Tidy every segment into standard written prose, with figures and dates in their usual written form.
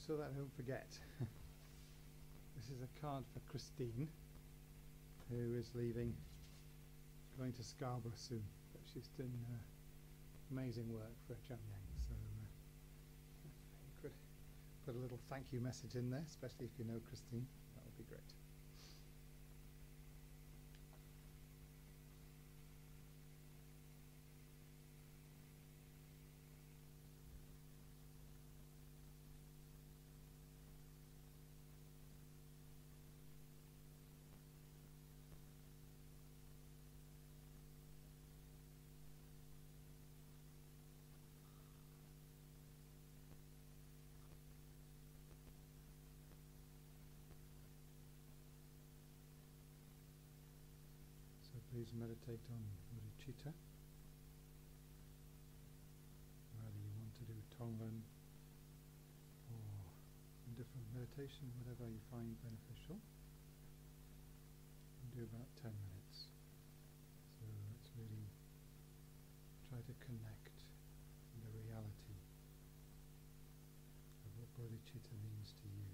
so that I don't forget. This is a card for Christine, who is leaving, going to Scarborough soon, but she's done amazing work for Jamyang, so you could put a little thank you message in there, especially if you know Christine. That would be great. So please meditate on bodhicitta, whether you want to do Tonglen or different meditation, whatever you find beneficial. And do about 10 minutes. So let's really try to connect with the reality of what bodhicitta means to you.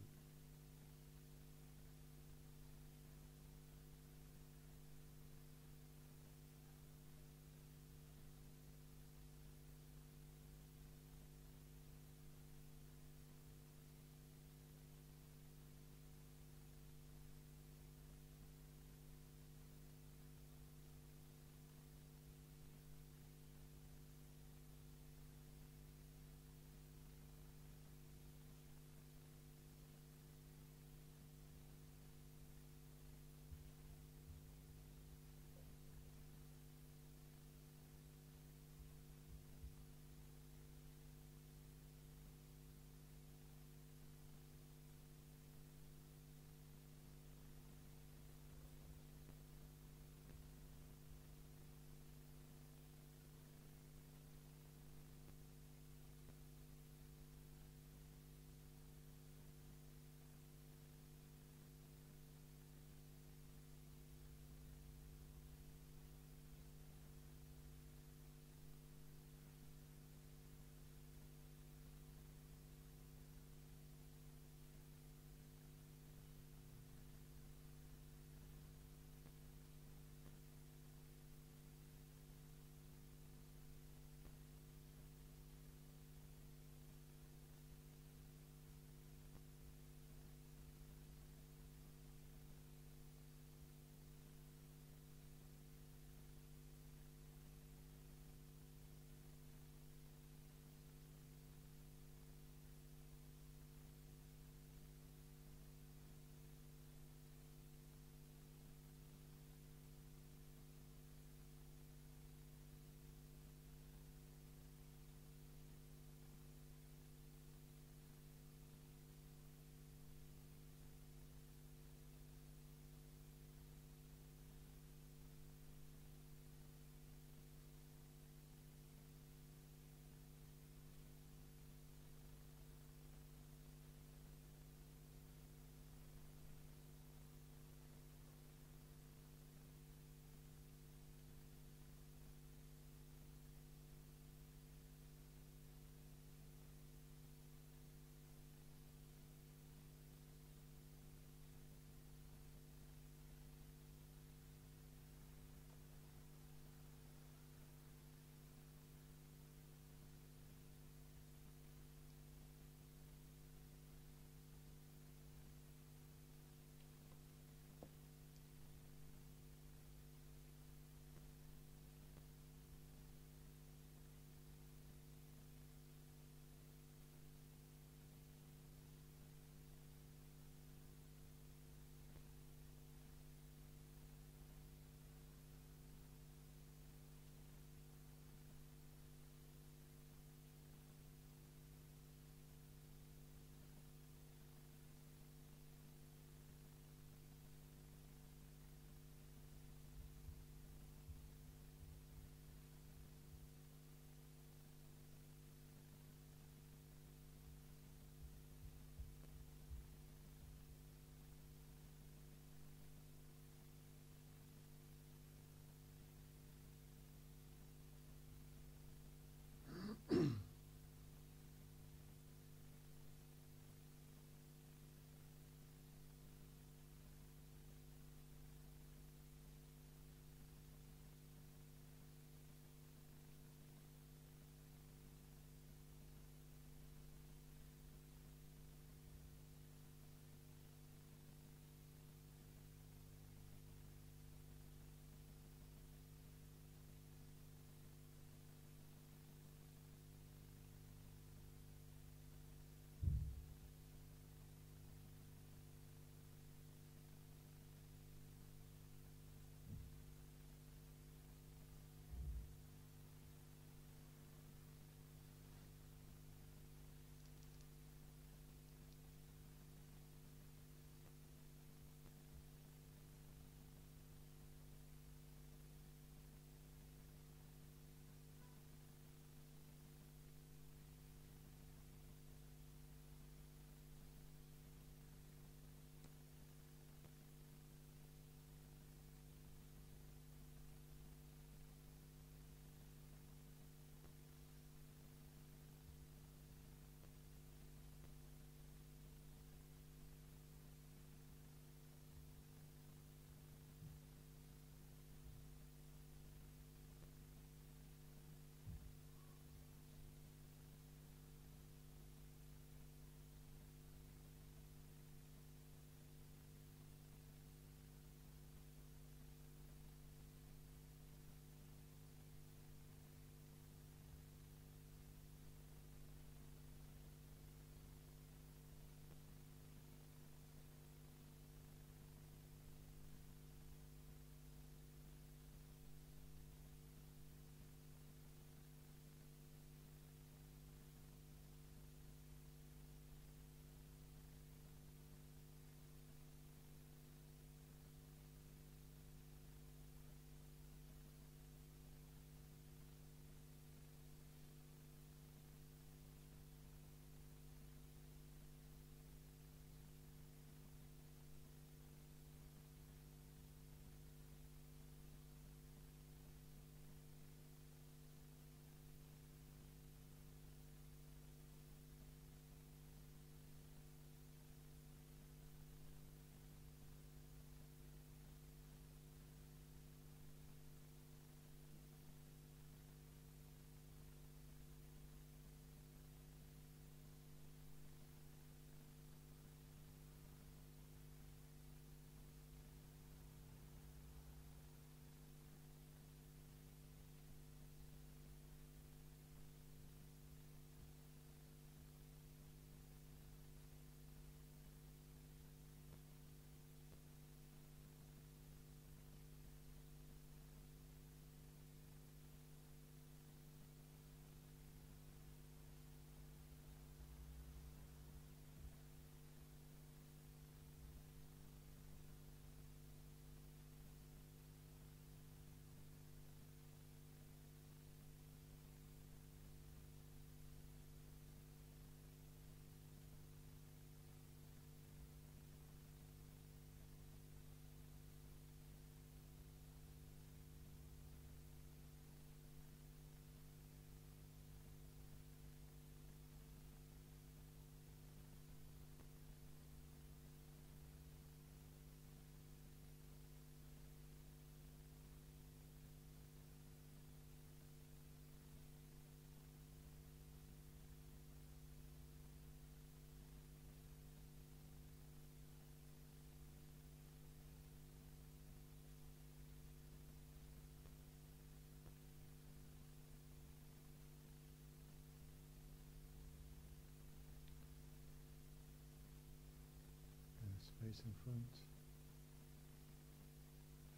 facing front.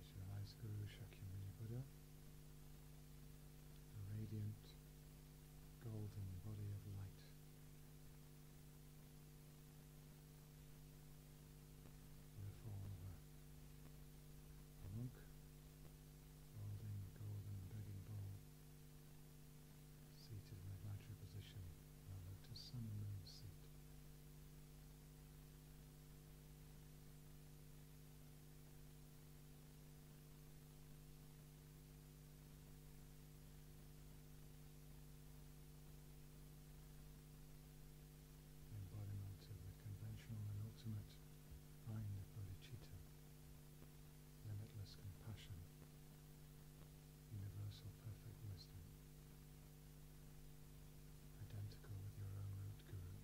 Visualize Guru Shakyamuni Buddha, a radiant golden body of light. In the form of a monk holding a golden begging bowl, seated in a Vajra position in a lotus sun and moon seat. Embodiment of the conventional and ultimate mind of bodhicitta, limitless compassion, universal perfect wisdom, identical with your own root guru.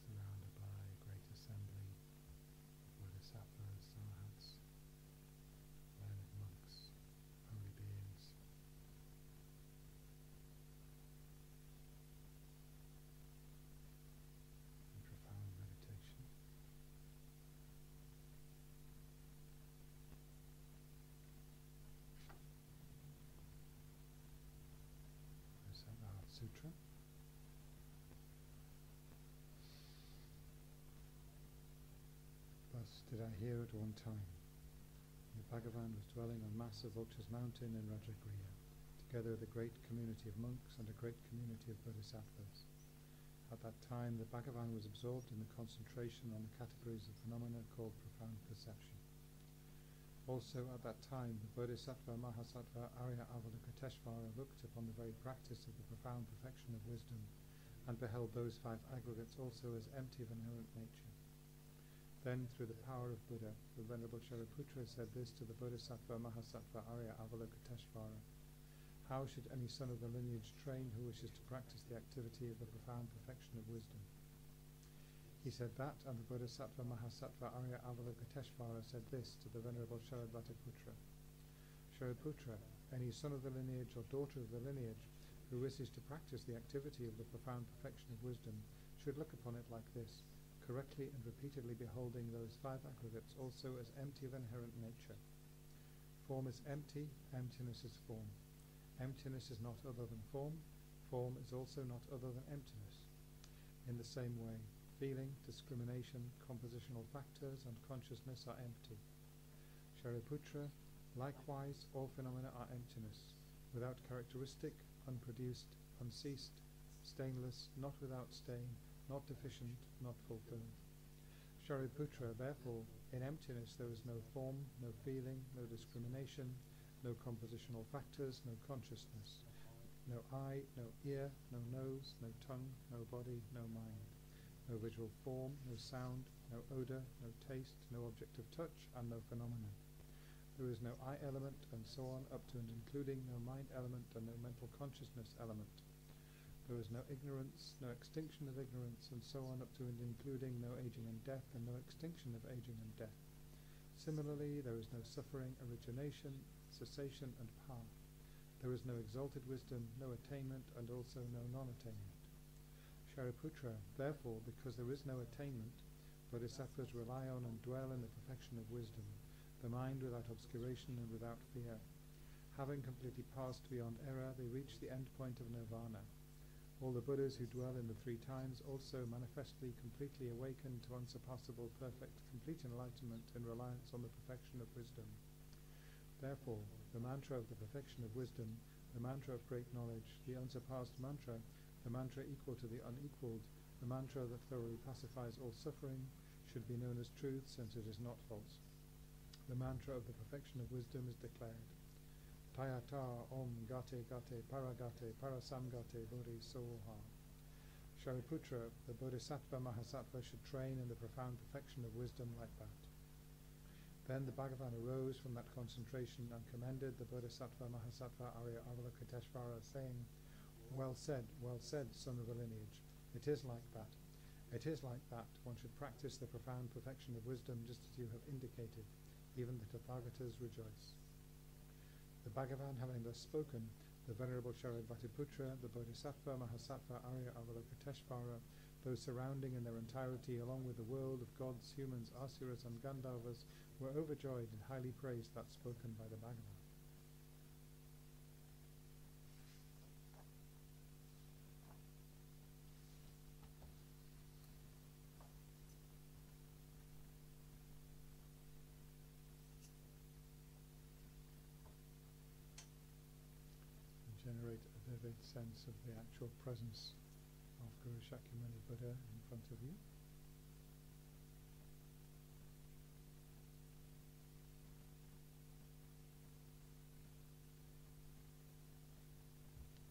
Surrounded by a great assembly of bodhisattvas, arhats, learned monks, holy beings. In profound meditation. Recite the Heart Sutra. Thus did I hear at one time. The Bhagavan was dwelling on Massive Vulture's Mountain in Rajagriha, together with a great community of monks and a great community of bodhisattvas. At that time, the Bhagavan was absorbed in the concentration on the categories of phenomena called profound perception. Also at that time, the Bodhisattva Mahasattva Arya Avalokiteshvara looked upon the very practice of the profound perfection of wisdom and beheld those five aggregates also as empty of inherent nature. Then, through the power of Buddha, the Venerable Shariputra said this to the Bodhisattva Mahasattva Arya Avalokiteshvara: how should any son of the lineage train who wishes to practice the activity of the profound perfection of wisdom? He said that, and the Bodhisattva Mahasattva Arya Avalokiteshvara said this to the Venerable Shariputra: Shariputra, any son of the lineage or daughter of the lineage who wishes to practice the activity of the profound perfection of wisdom should look upon it like this, correctly and repeatedly beholding those five aggregates also as empty of inherent nature. Form is empty, emptiness is form. Emptiness is not other than form, form is also not other than emptiness. In the same way, feeling, discrimination, compositional factors, and consciousness are empty. Shariputra, likewise, all phenomena are emptiness, without characteristic, unproduced, unceased, stainless, not without stain, not deficient, not fulfilled. Shariputra, therefore, in emptiness there is no form, no feeling, no discrimination, no compositional factors, no consciousness, no eye, no ear, no nose, no tongue, no body, no mind, no visual form, no sound, no odour, no taste, no object of touch, and no phenomenon. There is no I element, and so on, up to and including no mind element and no mental consciousness element. There is no ignorance, no extinction of ignorance, and so on, up to and including no aging and death, and no extinction of aging and death. Similarly, there is no suffering, origination, cessation, and path. There is no exalted wisdom, no attainment, and also no non-attainment. Shariputra, therefore, because there is no attainment, bodhisattvas rely on and dwell in the perfection of wisdom, the mind without obscuration and without fear. Having completely passed beyond error, they reach the end point of nirvana. All the Buddhas who dwell in the three times also manifestly completely awaken to unsurpassable, perfect, complete enlightenment in reliance on the perfection of wisdom. Therefore, the mantra of the perfection of wisdom, the mantra of great knowledge, the unsurpassed mantra, the mantra equal to the unequaled, the mantra that thoroughly pacifies all suffering, should be known as truth, since it is not false. The mantra of the perfection of wisdom is declared: Tayata Om Gate Gate Paragate Parasamgate Bodhi Soha. Shariputra, the Bodhisattva Mahasattva should train in the profound perfection of wisdom like that. Then the Bhagavan arose from that concentration and commended the Bodhisattva Mahasattva Arya Avalokiteshvara, saying, well said, son of the lineage. It is like that. It is like that. One should practice the profound perfection of wisdom just as you have indicated. Even the Tathagatas rejoice. The Bhagavan, having thus spoken, the Venerable Sharadvatiputra, the Bodhisattva, Mahasattva, Arya, Avalokiteshvara, those surrounding in their entirety, along with the world of gods, humans, asuras and Gandharvas, were overjoyed and highly praised that spoken by the Bhagavad. Generate a vivid sense of the actual presence of Guru Shakyamuni Buddha in front of you.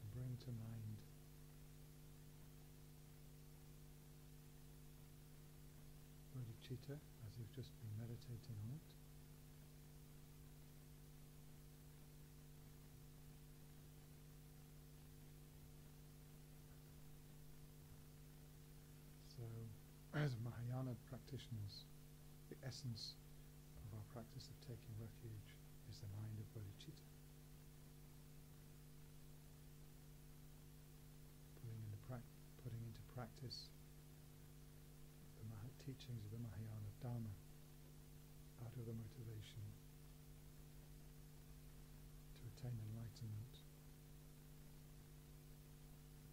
And bring to mind bodhicitta as you've just been meditating on it. So, as Mahayana practitioners, the essence of our practice of taking refuge is the mind of bodhicitta. Putting into practice the teachings of the Mahayana Dharma out of the motivation to attain enlightenment,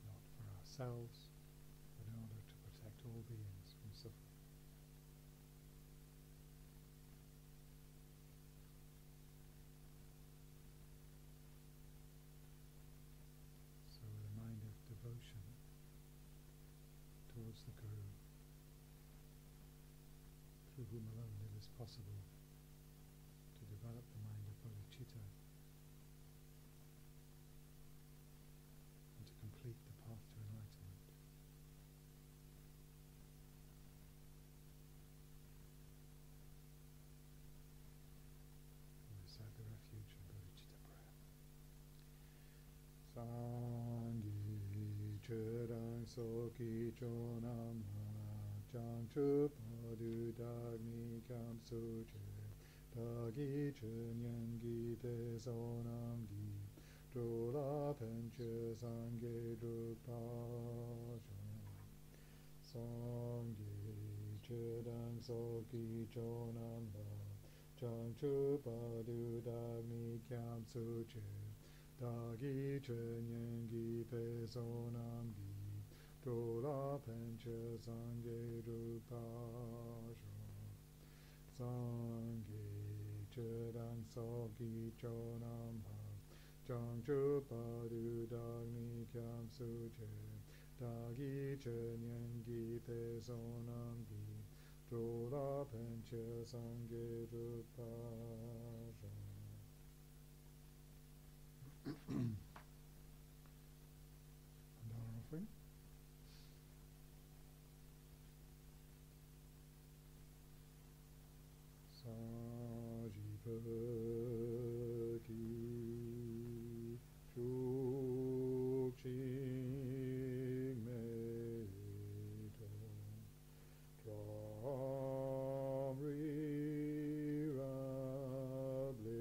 not for ourselves, but in order to protect all beings from suffering. So with a mind of devotion towards the Guru, through whom alone it is possible to develop the mind of bodhicitta and to complete the path to enlightenment. We recite the refuge and bodhicitta prayer. Sanghi churang soki chonam jang chu padu dagni kam suche dagi chunyan gi te sonam gi drola penche sangye drupa sangye churang soki chonam jang chu padu dagni kam suche dagi chunyan gi te sonam gi Drola penche sangye rupa sangye chedang soki chonam jang chu padu dagni kyam suche dagi chenyan gi te sonam gi drola penche sangye rupa Dollar offering. Sajipati Chukching Meito Tramri Rabli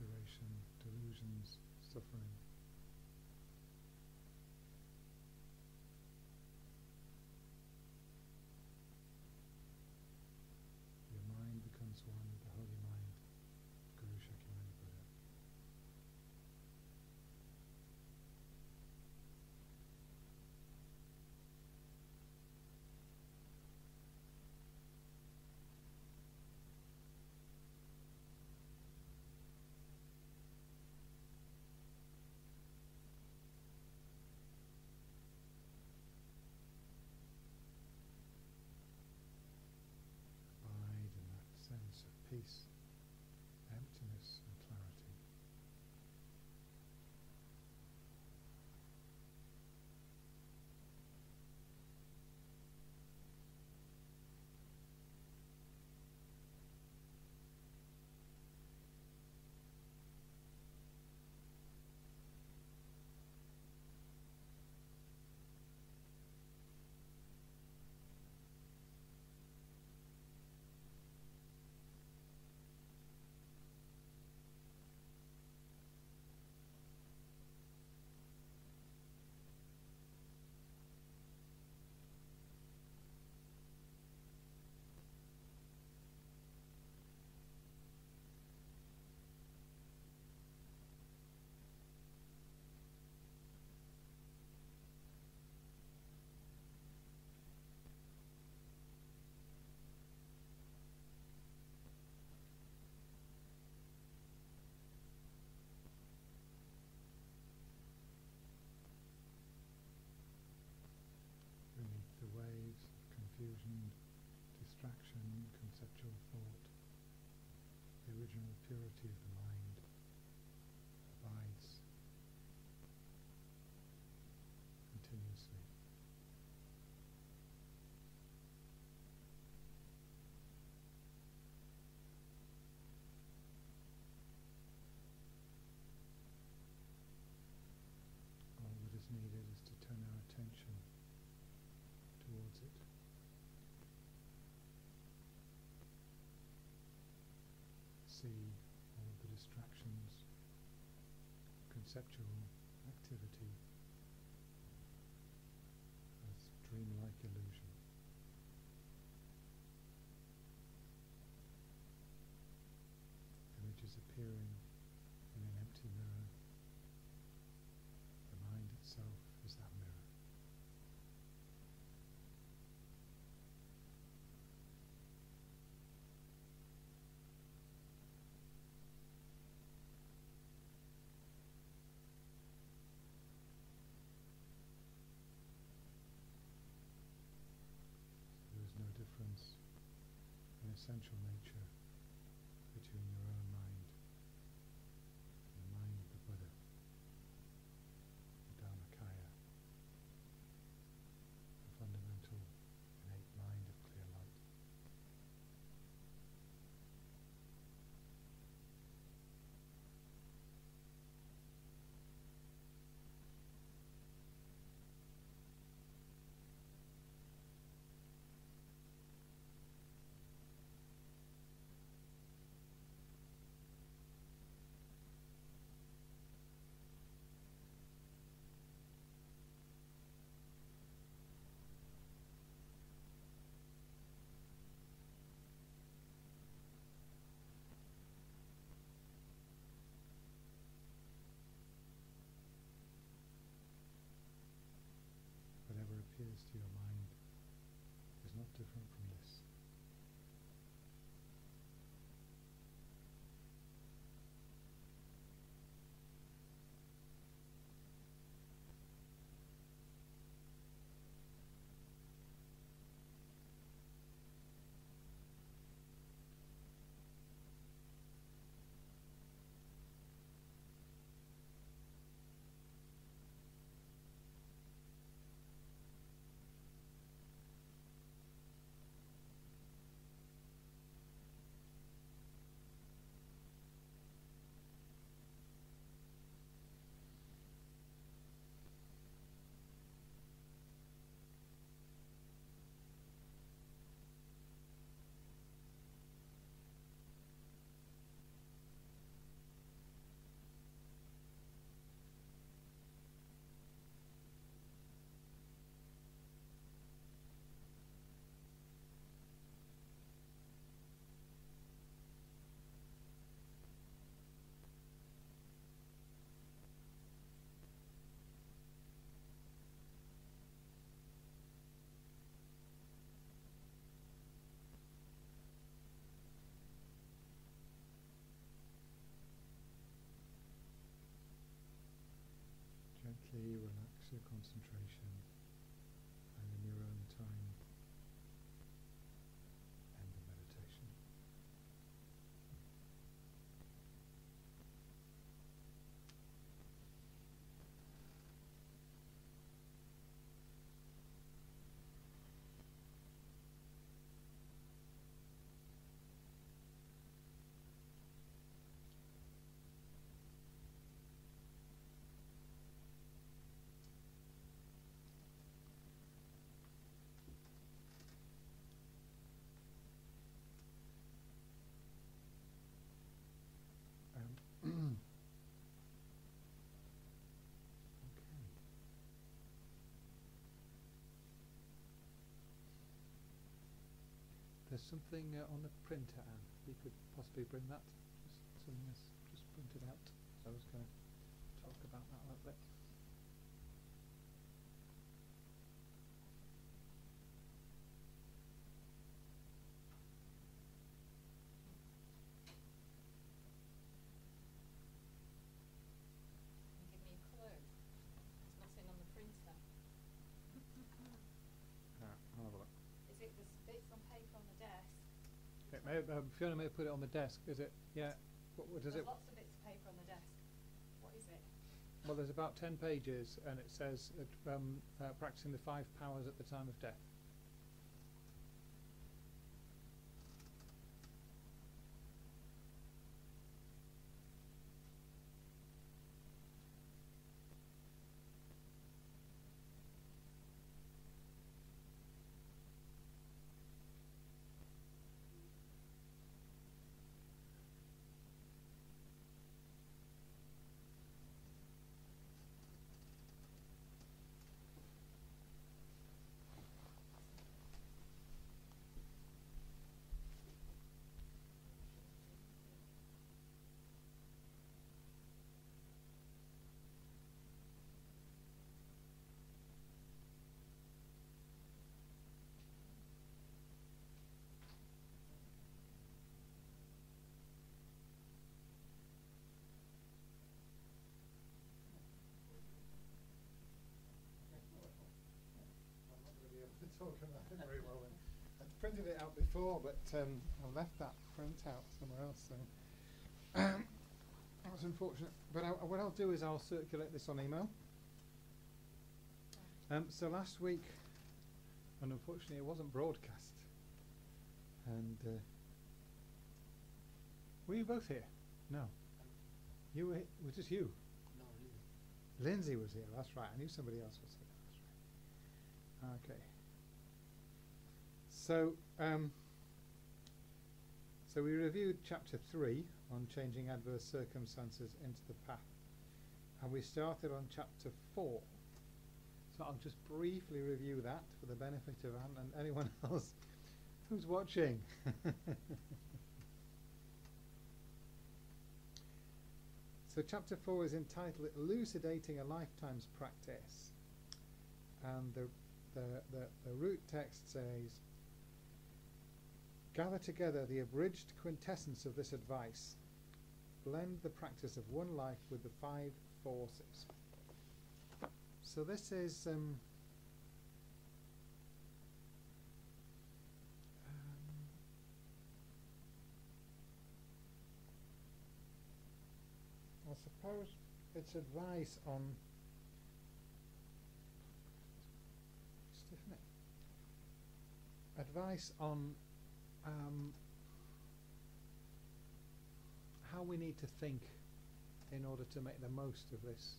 duration, delusions, suffering. Your mind becomes one with the holy mind, Guru Shakyamuni Buddha. Abide in that sense of peace, emptiness and clarity. Beneath the waves of confusion, distraction, conceptual thought, the original purity of the mind abides continuously. All that is needed is to turn our attention towards it. See all the distractions, conceptual activity as dreamlike illusion. Images appearing in an empty mirror. The mind itself is that mirror. There is no difference in essential nature between your own mind and the mind of the Buddha, the Dharmakaya, the fundamental innate mind of clear light. Whatever appears to your mind is not different from this. there's something on the printer, Anne. You could possibly bring that. Just something that's just printed out. So I was going to talk about that a little bit. Give me a clue. There's nothing on the printer. I'll have a look. Is it the bits on paper on the desk? It may, Fiona may have put it on the desk. Is it? Yeah. What does There's it? lots of bits of paper on the desk. What is it? Well, there's about 10 pages, and it says practicing the 5 powers at the time of death. Talk about it very well. I printed it out before, but I left that print out somewhere else. So that was unfortunate. But what I'll do is I'll circulate this on email. So last week, and unfortunately it wasn't broadcast. And were you both here? No. You were. Was just you? No, Lindsay was here. That's right. I knew somebody else was here. That's right. Okay. So, so we reviewed chapter 3 on changing adverse circumstances into the path, and we started on chapter 4. So I'll just briefly review that for the benefit of Anne and anyone else who's watching. So chapter 4 is entitled Elucidating a Lifetime's Practice, and the root text says, gather together the abridged quintessence of this advice. Blend the practice of one life with the 5 forces. So this is I suppose it's advice on advice on how we need to think in order to make the most of this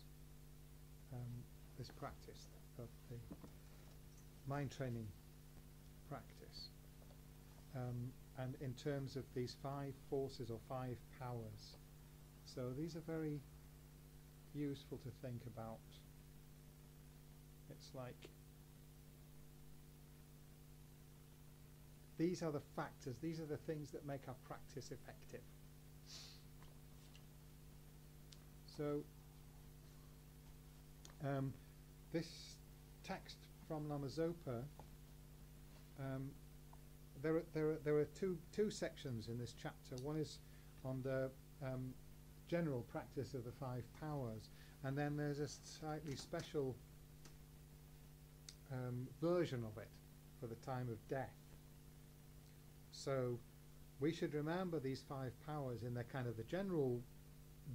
this practice of the mind training practice, and in terms of these 5 forces or 5 powers. So these are very useful to think about. It's like these are the factors, these are the things that make our practice effective. So this text from Lama Zopa, there are two sections in this chapter. One is on the general practice of the 5 powers, and then there's a slightly special version of it for the time of death. So we should remember these 5 powers in the kind of the general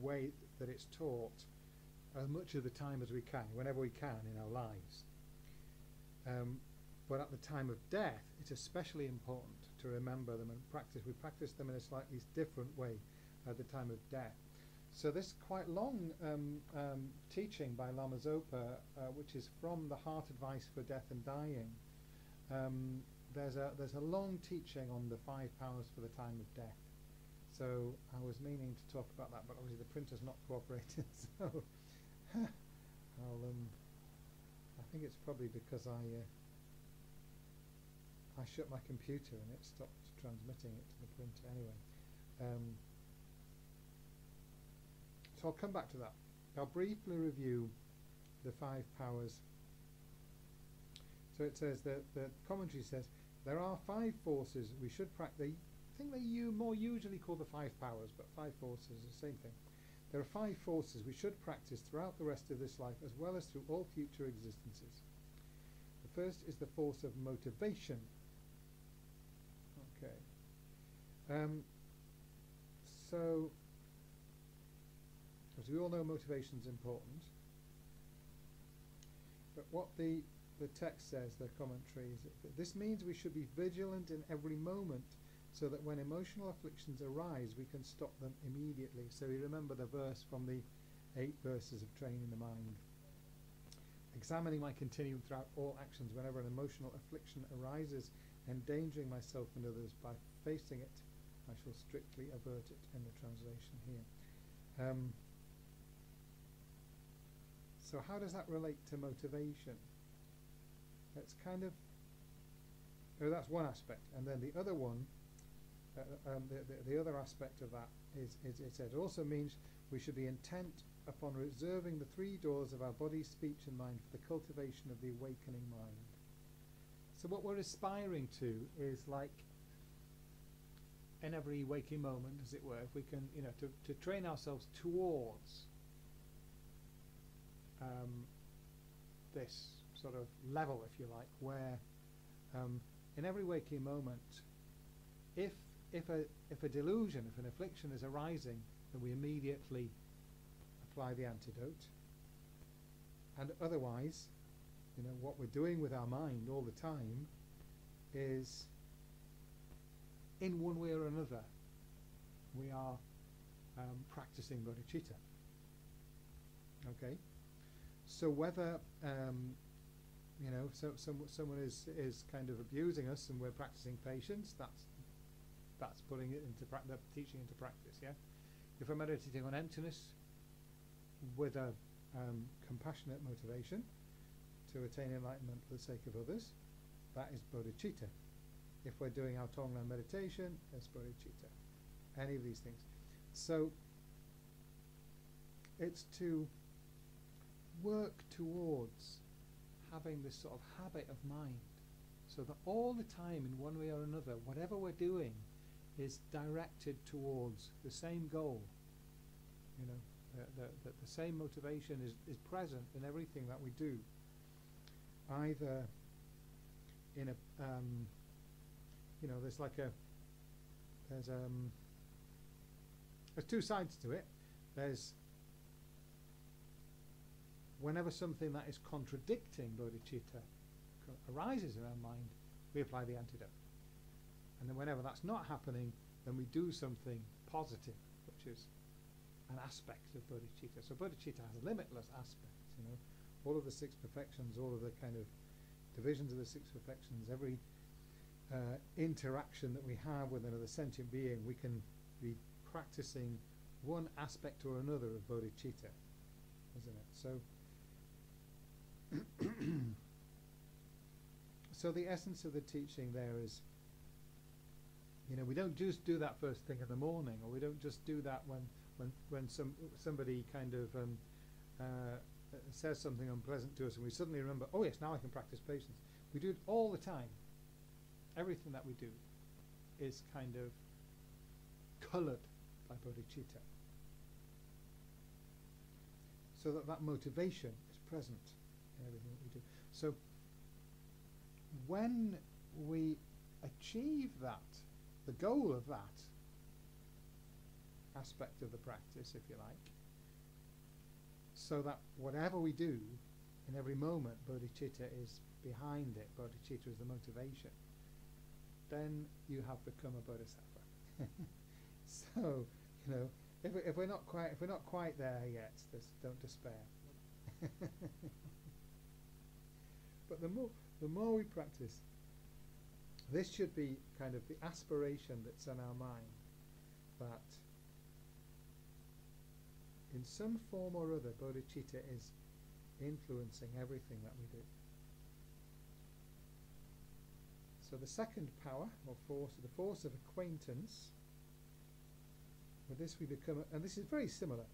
way that it's taught as much of the time as we can, whenever we can in our lives. But at the time of death, it's especially important to remember them and practice. We practice them in a slightly different way at the time of death. So this quite long teaching by Lama Zopa, which is from the Heart Advice for Death and Dying, there's a long teaching on the 5 powers for the time of death. So I was meaning to talk about that, but obviously the printer's not cooperating. So I think it's probably because I shut my computer and it stopped transmitting it to the printer anyway. So I'll come back to that. I'll briefly review the 5 powers. So it says that the commentary says there are 5 forces we should practice. I think they more usually call the 5 powers, but 5 forces is the same thing. There are 5 forces we should practice throughout the rest of this life as well as through all future existences. The first is the force of motivation. Okay. So, as we all know, motivation is important. But what the text says, the commentary, is that this means we should be vigilant in every moment so that when emotional afflictions arise, we can stop them immediately. So you remember the verse from the 8 verses of training the mind. Examining my continuum throughout all actions whenever an emotional affliction arises, endangering myself and others. By facing it, I shall strictly avert it, in the translation here. So how does that relate to motivation? It's kind of, that's one aspect, and then the other one, the other aspect of that is it said it also means we should be intent upon reserving the 3 doors of our body, speech and mind for the cultivation of the awakening mind. So what we're aspiring to is, like, in every waking moment, as it were, if we can, to train ourselves towards this sort of level, if you like, where in every waking moment, if a delusion, if an affliction is arising, then we immediately apply the antidote. And otherwise, what we're doing with our mind all the time is, in one way or another, we are practicing bodhicitta. Okay? So whether someone is kind of abusing us and we're practicing patience, that's putting it into teaching into practice. Yeah. If we're meditating on emptiness with a compassionate motivation to attain enlightenment for the sake of others, that is bodhicitta. If we're doing our Tonglen meditation, it's bodhicitta. Any of these things. So it's to work towards having this sort of habit of mind, so that all the time, in one way or another, whatever we're doing is directed towards the same goal. That the same motivation is present in everything that we do, either in a there's 2 sides to it. There's whenever something that is contradicting bodhicitta arises in our mind, we apply the antidote. And then whenever that's not happening, then we do something positive, which is an aspect of bodhicitta. So bodhicitta has a limitless aspect, all of the 6 perfections, all of the kind of divisions of the 6 perfections, every interaction that we have with another sentient being, we can be practicing one aspect or another of bodhicitta, isn't it? So so the essence of the teaching there is, we don't just do that first thing in the morning, or we don't just do that when somebody kind of says something unpleasant to us and we suddenly remember, oh yes, now I can practice patience. We do it all the time. Everything that we do is kind of coloured by bodhicitta, so that motivation is present in everything that we do. So when we achieve that, the goal of that aspect of the practice, if you like, so that whatever we do in every moment, bodhicitta is behind it, bodhicitta is the motivation, then you have become a bodhisattva. So, if we're not quite there yet, don't despair. But the more we practice, this should be kind of the aspiration that's in our mind, that in some form or other, bodhicitta is influencing everything that we do. So the second power, or force, the force of acquaintance. With this we become, and this is very similar,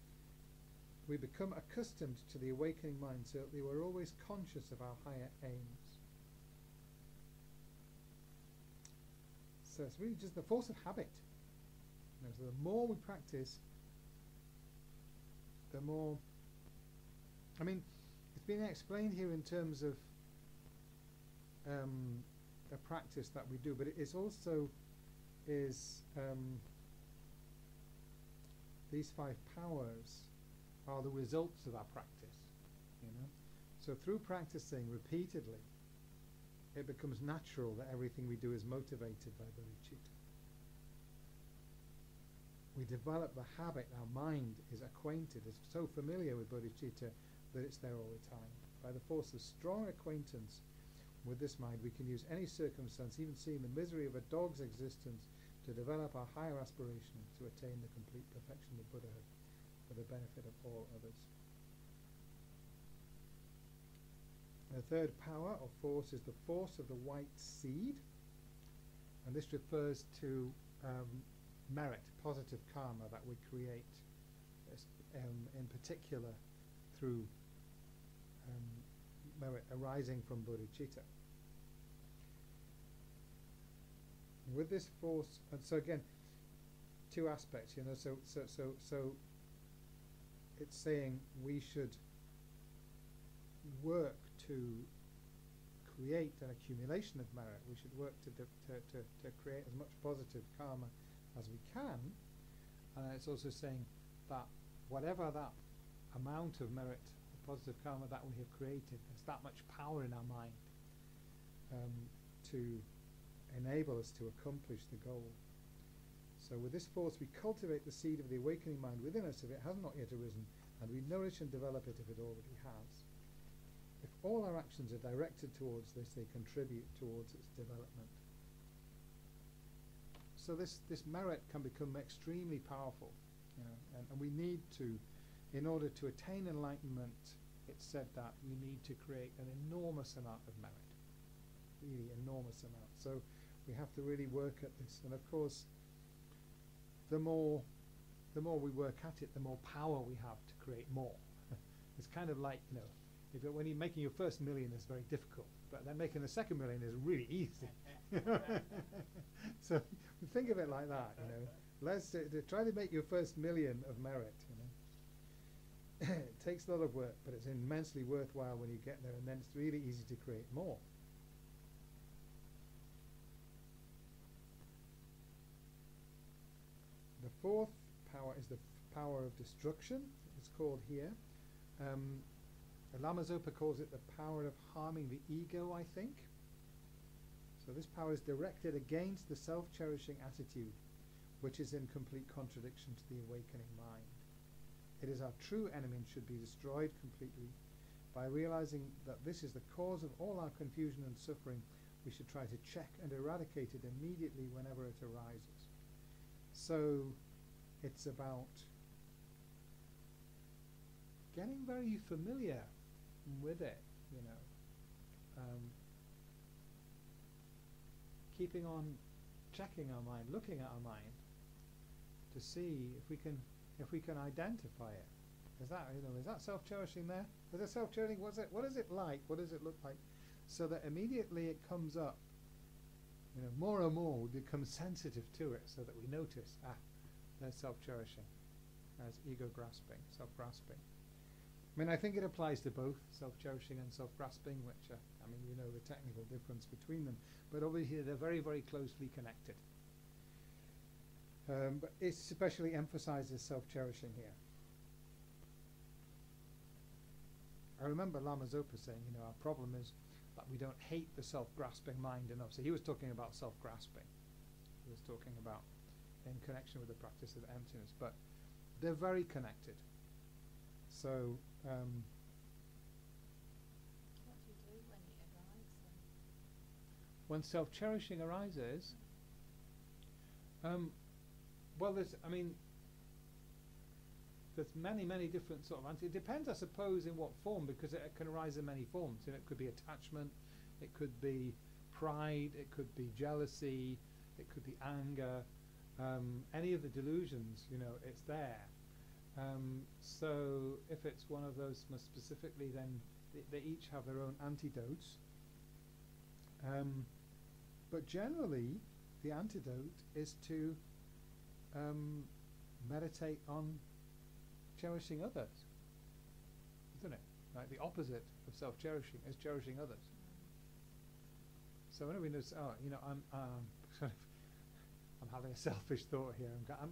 we become accustomed to the awakening mind so that we're always conscious of our higher aims. So it's really just the force of habit. You know, so the more we practice, the more, I mean, it's been explained here in terms of a practice that we do, but it is also these 5 powers are the results of our practice, you know. So through practicing repeatedly, it becomes natural that everything we do is motivated by bodhicitta. We develop the habit, our mind is acquainted, is so familiar with bodhicitta that it's there all the time. By the force of strong acquaintance with this mind, we can use any circumstance, even seeing the misery of a dog's existence, to develop our higher aspiration to attain the complete perfection of Buddhahood for the benefit of all others. The third power or force is the force of the white seed, and this refers to merit, positive karma that we create, in particular through merit arising from bodhicitta. With this force, and so again, 2 aspects, you know. So it's saying we should work to create an accumulation of merit. We should work to create as much positive karma as we can. And it's also saying that whatever that amount of merit, the positive karma that we have created, there's that much power in our mind to enable us to accomplish the goal. So with this force we cultivate the seed of the awakening mind within us if it has not yet arisen, and we nourish and develop it if it already has. If all our actions are directed towards this, they contribute towards its development. So this merit can become extremely powerful, you know, and we need to, in order to attain enlightenment, it's said that we need to create an enormous amount of merit, really enormous amount. So we have to really work at this, and of course the more we work at it, the more power we have to create more. It's kind of like, you know, when you're making your first million, it's very difficult, but then making the second million is really easy. So think of it like that, you know. Let's try to make your first million of merit, you know. It takes a lot of work, but it's immensely worthwhile when you get there, and then it's really easy to create more. The fourth power is the power of destruction. It's called here. Lama Zopa calls it the power of harming the ego, I think. So this power is directed against the self-cherishing attitude, which is in complete contradiction to the awakening mind. It is our true enemy and should be destroyed completely. By realizing that this is the cause of all our confusion and suffering, we should try to check and eradicate it immediately whenever it arises. So it's about getting very familiar with it, you know. Keeping on checking our mind, looking at our mind to see if we can identify it. Is that, you know, is that self-cherishing there? Is it self-cherishing? What is it like? What does it look like? So that immediately it comes up, you know, more and more we become sensitive to it, so that we notice, there's self-cherishing, there's ego grasping, self-grasping. I mean, I think it applies to both self-cherishing and self-grasping, which, I mean, you know the technical difference between them, but obviously they're very, very closely connected. But it especially emphasizes self-cherishing here. I remember Lama Zopa saying, you know, our problem is that we don't hate the self-grasping mind enough. So he was talking about self-grasping. He was talking about in connection with the practice of emptiness, but they're very connected. So what do you do when it arises then? when self-cherishing arises, well, there's many different sort of it depends, I suppose, in what form, because it can arise in many forms. You know, it could be attachment, it could be pride, it could be jealousy, it could be anger, any of the delusions, you know, it's there. So if it's one of those more specifically, then they each have their own antidotes. But generally, the antidote is to meditate on cherishing others, isn't it? Like the opposite of self-cherishing is cherishing others. So when we notice, oh, you know, I'm sort of, I'm having a selfish thought here.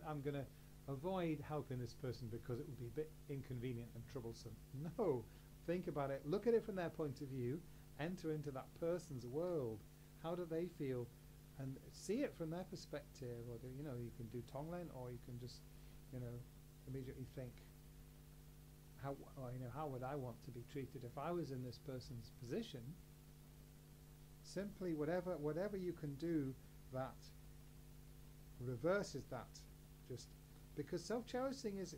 I'm going to avoid helping this person because it would be a bit inconvenient and troublesome. No, think about it. Look at it from their point of view. Enter into that person's world. How do they feel? And see it from their perspective. Or you know, you can do Tonglen, or you can just, you know, immediately think, how would I want to be treated if I was in this person's position? Simply whatever you can do that reverses that, just because self-cherishing is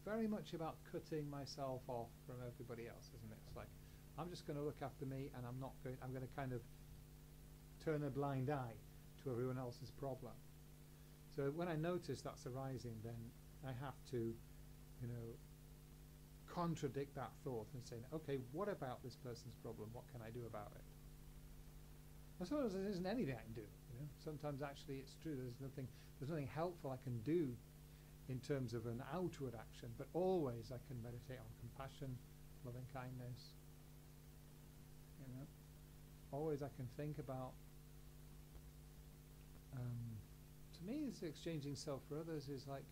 very much about cutting myself off from everybody else, isn't it? It's like, I'm just going to look after me, and I'm going to kind of turn a blind eye to everyone else's problem. So when I notice that's arising, then I have to, you know, contradict that thought and say, okay, what about this person's problem? What can I do about it? As long as there isn't anything I can do, you know. Sometimes actually it's true. There's nothing helpful I can do in terms of an outward action, but always I can meditate on compassion, loving kindness. You know, always I can think about. To me, it's exchanging self for others is like,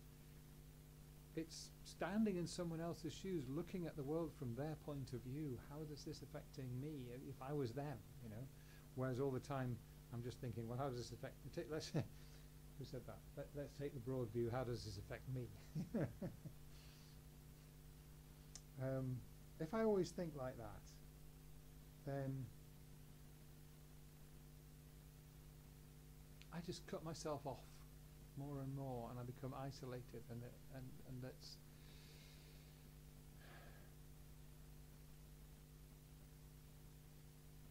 it's standing in someone else's shoes, looking at the world from their point of view. How is this affecting me if I was them, you know? Whereas all the time I'm just thinking, well, how does this affect me? Let's who said that? Let's take the broad view. How does this affect me? If I always think like that, then I just cut myself off more and more, and I become isolated, and that's.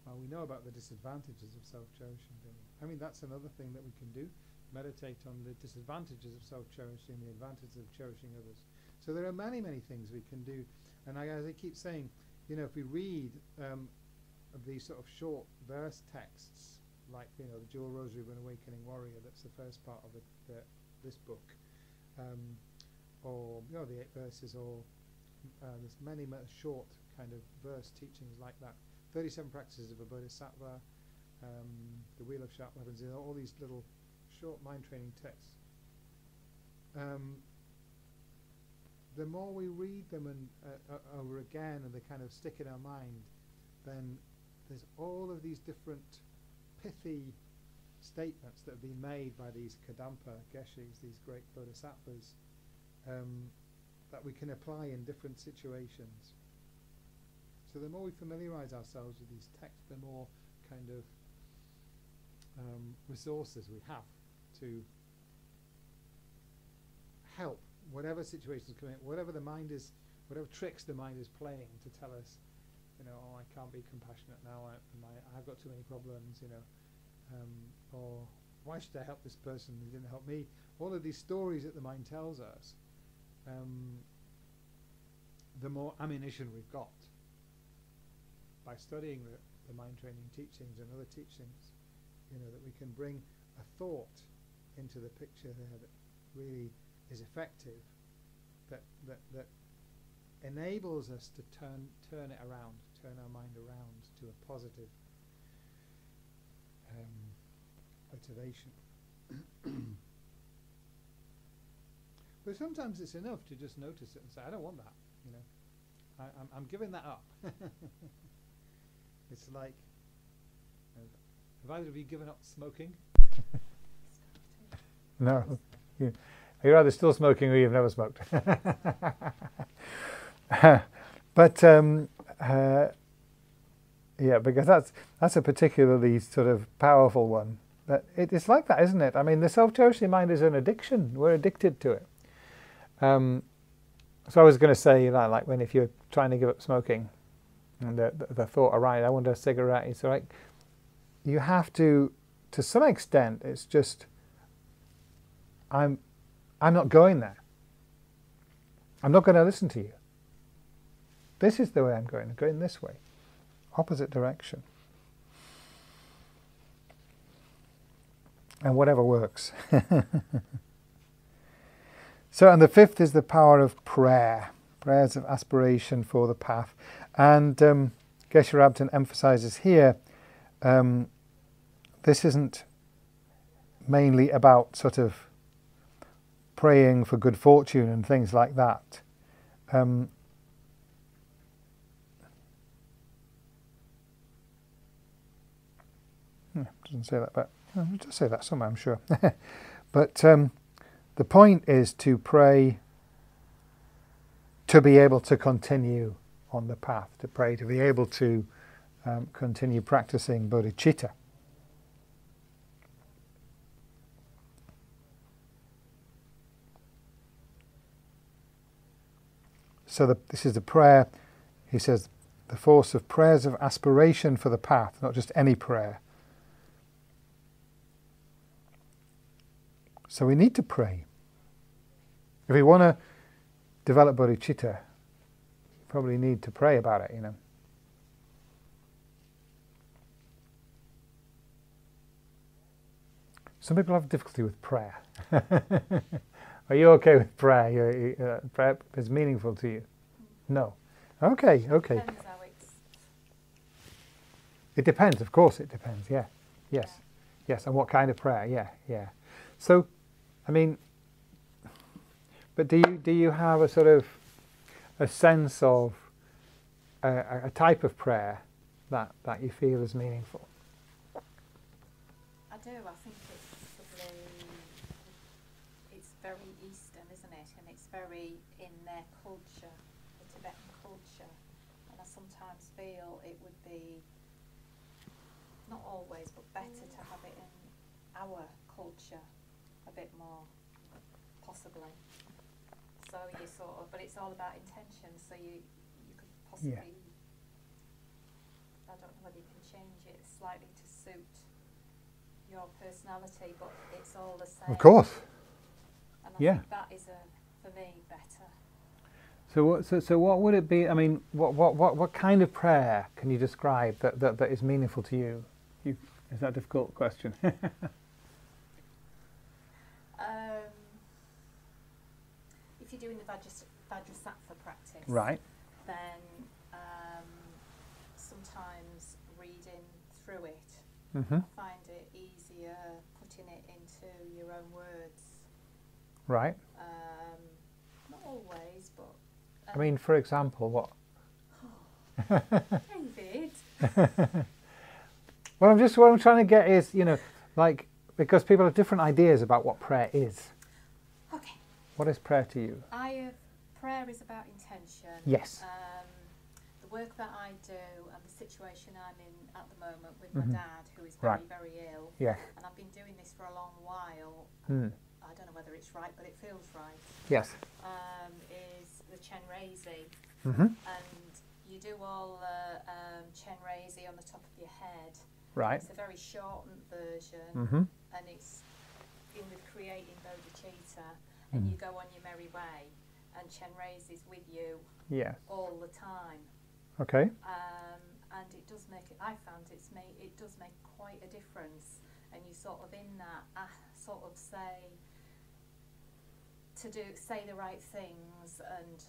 Well, we know about the disadvantages of self-cherishing, don't we? I mean, that's another thing that we can do. Meditate on the disadvantages of self-cherishing, the advantages of cherishing others. So there are many, many things we can do. And as I keep saying, you know, if we read these sort of short verse texts, like, you know, the Jewel Rosary of an Awakening Warrior, that's the first part of this book, or, you know, the 8 verses, or there's many short kind of verse teachings like that. 37 Practices of a Bodhisattva, The Wheel of Sharp Weapons, you know, all these little short mind training texts. The more we read them and over again, and they kind of stick in our mind, then there's all of these different pithy statements that have been made by these Kadampa Geshis, these great bodhisattvas, that we can apply in different situations. So the more we familiarize ourselves with these texts, the more kind of resources we have to help whatever situations come in, whatever the mind is, whatever tricks the mind is playing to tell us, you know, oh, I can't be compassionate now, I've got too many problems, you know, or why should I help this person who didn't help me? All of these stories that the mind tells us, the more ammunition we've got. By studying the mind training teachings and other teachings, you know, that we can bring a thought into the picture there that really is effective, that enables us to turn it around, turn our mind around to a positive motivation. But sometimes it's enough to just notice it and say, I don't want that, you know, I'm giving that up. It's like, have either of you given up smoking? No. You're either still smoking or you've never smoked. But yeah, because that's a particularly sort of powerful one. But it's like that, isn't it? I mean, the self-cherishing mind is an addiction. We're addicted to it. So I was going to say, like when if you're trying to give up smoking, and the thought arises, I want a cigarette. It's like, you have to some extent, it's just, I'm not going there. I'm not going to listen to you. This is the way I'm going this way. Opposite direction. And whatever works. So, and the fifth is the power of prayer. Prayers of aspiration for the path. And Geshe Rabten emphasizes here, this isn't mainly about sort of praying for good fortune and things like that. Doesn't say that, but it does say that somewhere, I'm sure. But the point is to pray to be able to continue on the path, to pray to be able to continue practicing bodhicitta. So this is the prayer, he says, the force of prayers of aspiration for the path, not just any prayer. So we need to pray. If we want to develop bodhicitta, you probably need to pray about it, you know. Some people have difficulty with prayer. Are you okay with prayer? Prayer is meaningful to you? No. Okay. Depends how it's... It depends, of course it depends, yeah. Yes. Yeah. Yes, and what kind of prayer, yeah. So, I mean, but do you have a sort of a sense of a type of prayer that you feel is meaningful? I do. I think it's very Eastern, isn't it? And it's very in their culture, the Tibetan culture. And I sometimes feel it would be, not always, but better to have it in our culture a bit more, possibly. So you sort of, but it's all about intention. So you could possibly, I don't know whether you can change it slightly to suit your personality, but it's all the same. Of course. And I think that is for me better. So what would it be? I mean, what kind of prayer can you describe that is meaningful to you? Is that a difficult question? If you're doing the Vajrasattva practice, right, then sometimes reading through it, I find it easier putting it into your own words. Right. Not always, but... I mean, for example, what? David! What I'm trying to get is, you know, like, because people have different ideas about what prayer is. Okay. What is prayer to you? Prayer is about intention. Yes. The work that I do and the situation I'm in at the moment with my dad, who is very, very ill. Yeah. And I've been doing this for a long while. I don't know whether it's right, but it feels right. Yes. Is the Chenrezi. And you do all Chenrezi on the top of your head. right. It's a very shortened version, and it's in with creating bodhicitta, and you go on your merry way, and Chenrezi is with you all the time. Okay. And it does make it. I found it does make quite a difference, and you sort of in that sort of say the right things and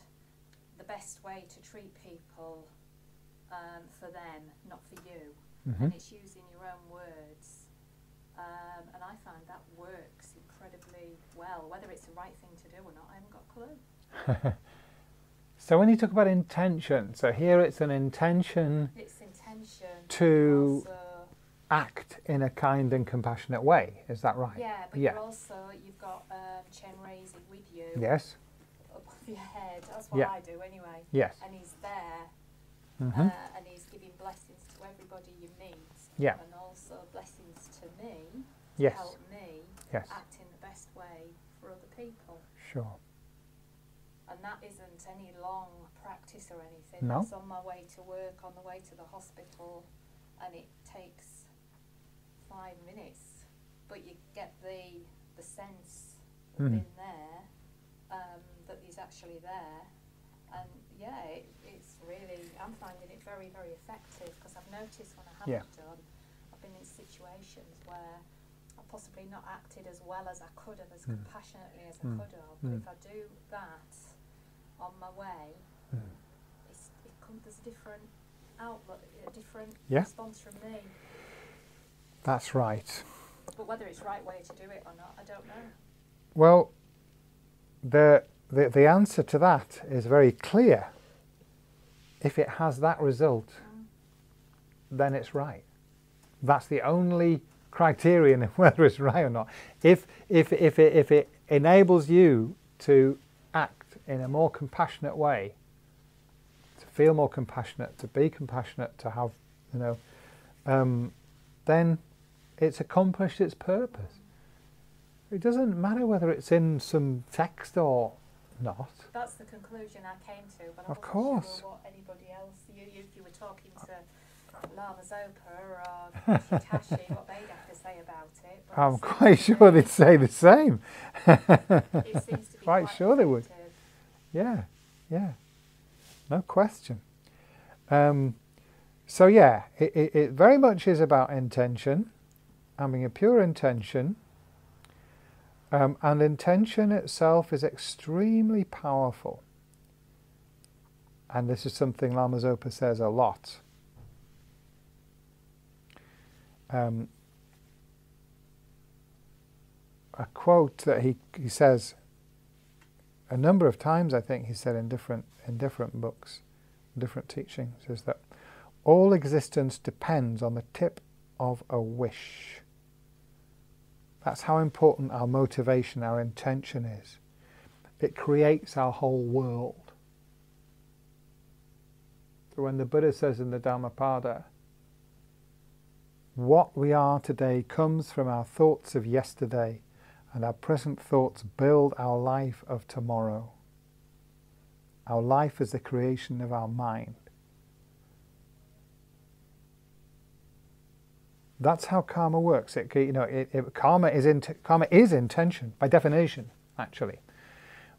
the best way to treat people for them, not for you. And it's using your own words, and I find that works incredibly well. Whether it's the right thing to do or not, I haven't got a clue. So when you talk about intention, so here it's an intention. It's intention to act in a kind and compassionate way. Is that right? Yeah, but you've got Chenrezi with you. Yes. Above your head. That's what I do anyway. Yes. And he's there, and he's giving blessings to everybody you meet. Yeah. And also blessings to me to Yes. help me Yes. act in the best way for other people. Sure. And that isn't any long practice or anything. No. That's on my way to work, on the way to the hospital, and it takes 5 minutes, but you get the sense within there that he's actually there. And yeah, it's really, I'm finding it very, very effective, because I've noticed when I haven't done, I've been in situations where I've possibly not acted as well as I could have, as compassionately as I could have. But if I do that on my way, there's a different outlook, a different response from me. That's right. But whether it's the right way to do it or not, I don't know. Well, the answer to that is very clear. If it has that result, then it's right. That's the only criterion of whether it's right or not. If it enables you to act in a more compassionate way, to feel more compassionate, to be compassionate, to have, then it's accomplished its purpose. It doesn't matter whether it's in some text or not. That's the conclusion I came to, but I wasn't sure what anybody else, if you were talking to Lama Zopa or Shitashi, what they'd have to say about it. But I'm quite sure they'd say the same. It seems to be quite sure they would. effective. Yeah, no question. So yeah, it very much is about intention, having a pure intention, and intention itself is extremely powerful. And this is something Lama Zopa says a lot. A quote that he says a number of times, I think he said in different books, different teachings, is that all existence depends on the tip of a wish. That's how important our motivation, our intention is. It creates our whole world. So when the Buddha says in the Dhammapada, what we are today comes from our thoughts of yesterday, and our present thoughts build our life of tomorrow. Our life is the creation of our mind. That's how karma works. Karma is intention by definition. Actually,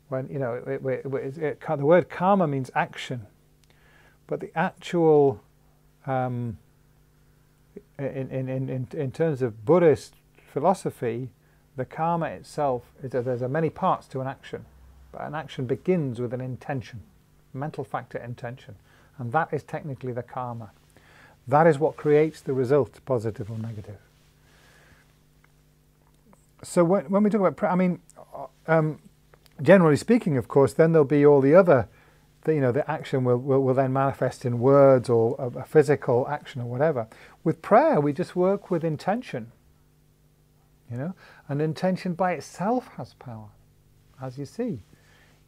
when the word karma means action, but the actual in terms of Buddhist philosophy, the karma itself is that there's many parts to an action, but an action begins with an intention, mental factor intention, and that is technically the karma. That is what creates the result, positive or negative. So when we talk about prayer, generally speaking, of course, then there'll be all the other, the action will then manifest in words or a physical action or whatever. With prayer, we just work with intention, and intention by itself has power, as you see.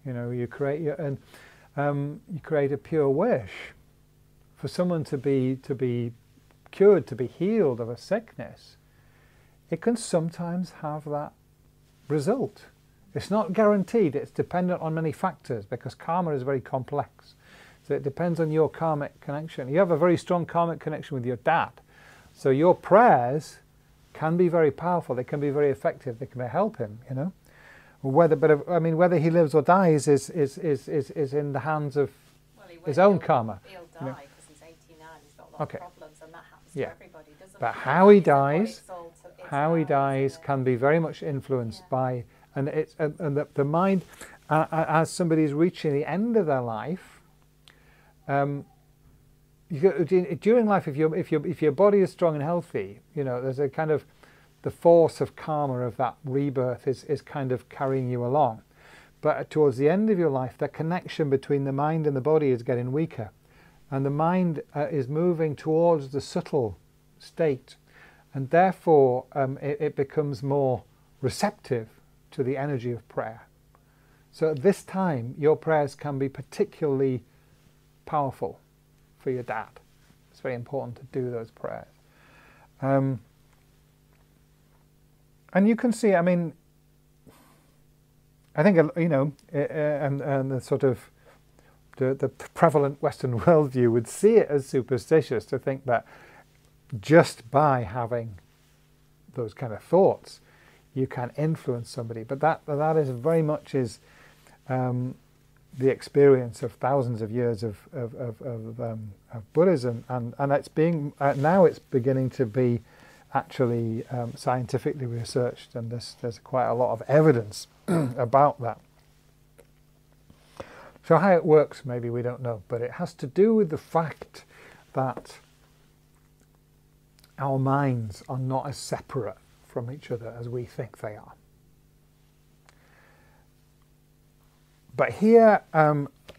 You create you create a pure wish. For someone to be cured, to be healed of a sickness, it can sometimes have that result. It's not guaranteed, it's dependent on many factors, because karma is very complex. So it depends on your karmic connection. You have a very strong karmic connection with your dad, so your prayers can be very powerful, they can be very effective, they can help him, whether he lives or dies is in the hands of his own karma. He'll die. Okay. Problems, and that happens to everybody, doesn't but it? how he dies can be very much influenced by, and the mind, as somebody's reaching the end of their life, during life, if your body is strong and healthy, there's a kind of, the force of karma of that rebirth is kind of carrying you along. But towards the end of your life, the connection between the mind and the body is getting weaker. And the mind is moving towards the subtle state, and therefore it becomes more receptive to the energy of prayer. So at this time, your prayers can be particularly powerful for your dad. It's very important to do those prayers. And you can see, I think, and the sort of, the prevalent Western worldview would see it as superstitious to think that just by having those kind of thoughts, you can influence somebody. But that is very much the experience of thousands of years of Buddhism, and it's being now it's beginning to be actually scientifically researched, and there's quite a lot of evidence about that. So how it works, maybe we don't know, but it has to do with the fact that our minds are not as separate from each other as we think they are. But here,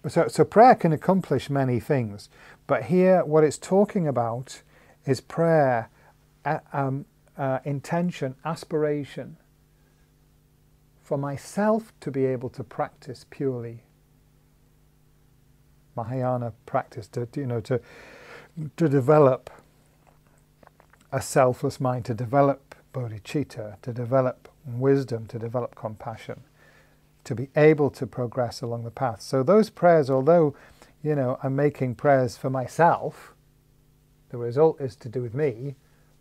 so prayer can accomplish many things, but here what it's talking about is prayer, intention, aspiration for myself to be able to practice purely Mahayana practice, to develop a selfless mind, to develop bodhicitta, to develop wisdom, to develop compassion, to be able to progress along the path. So those prayers, although, I'm making prayers for myself, the result is to do with me,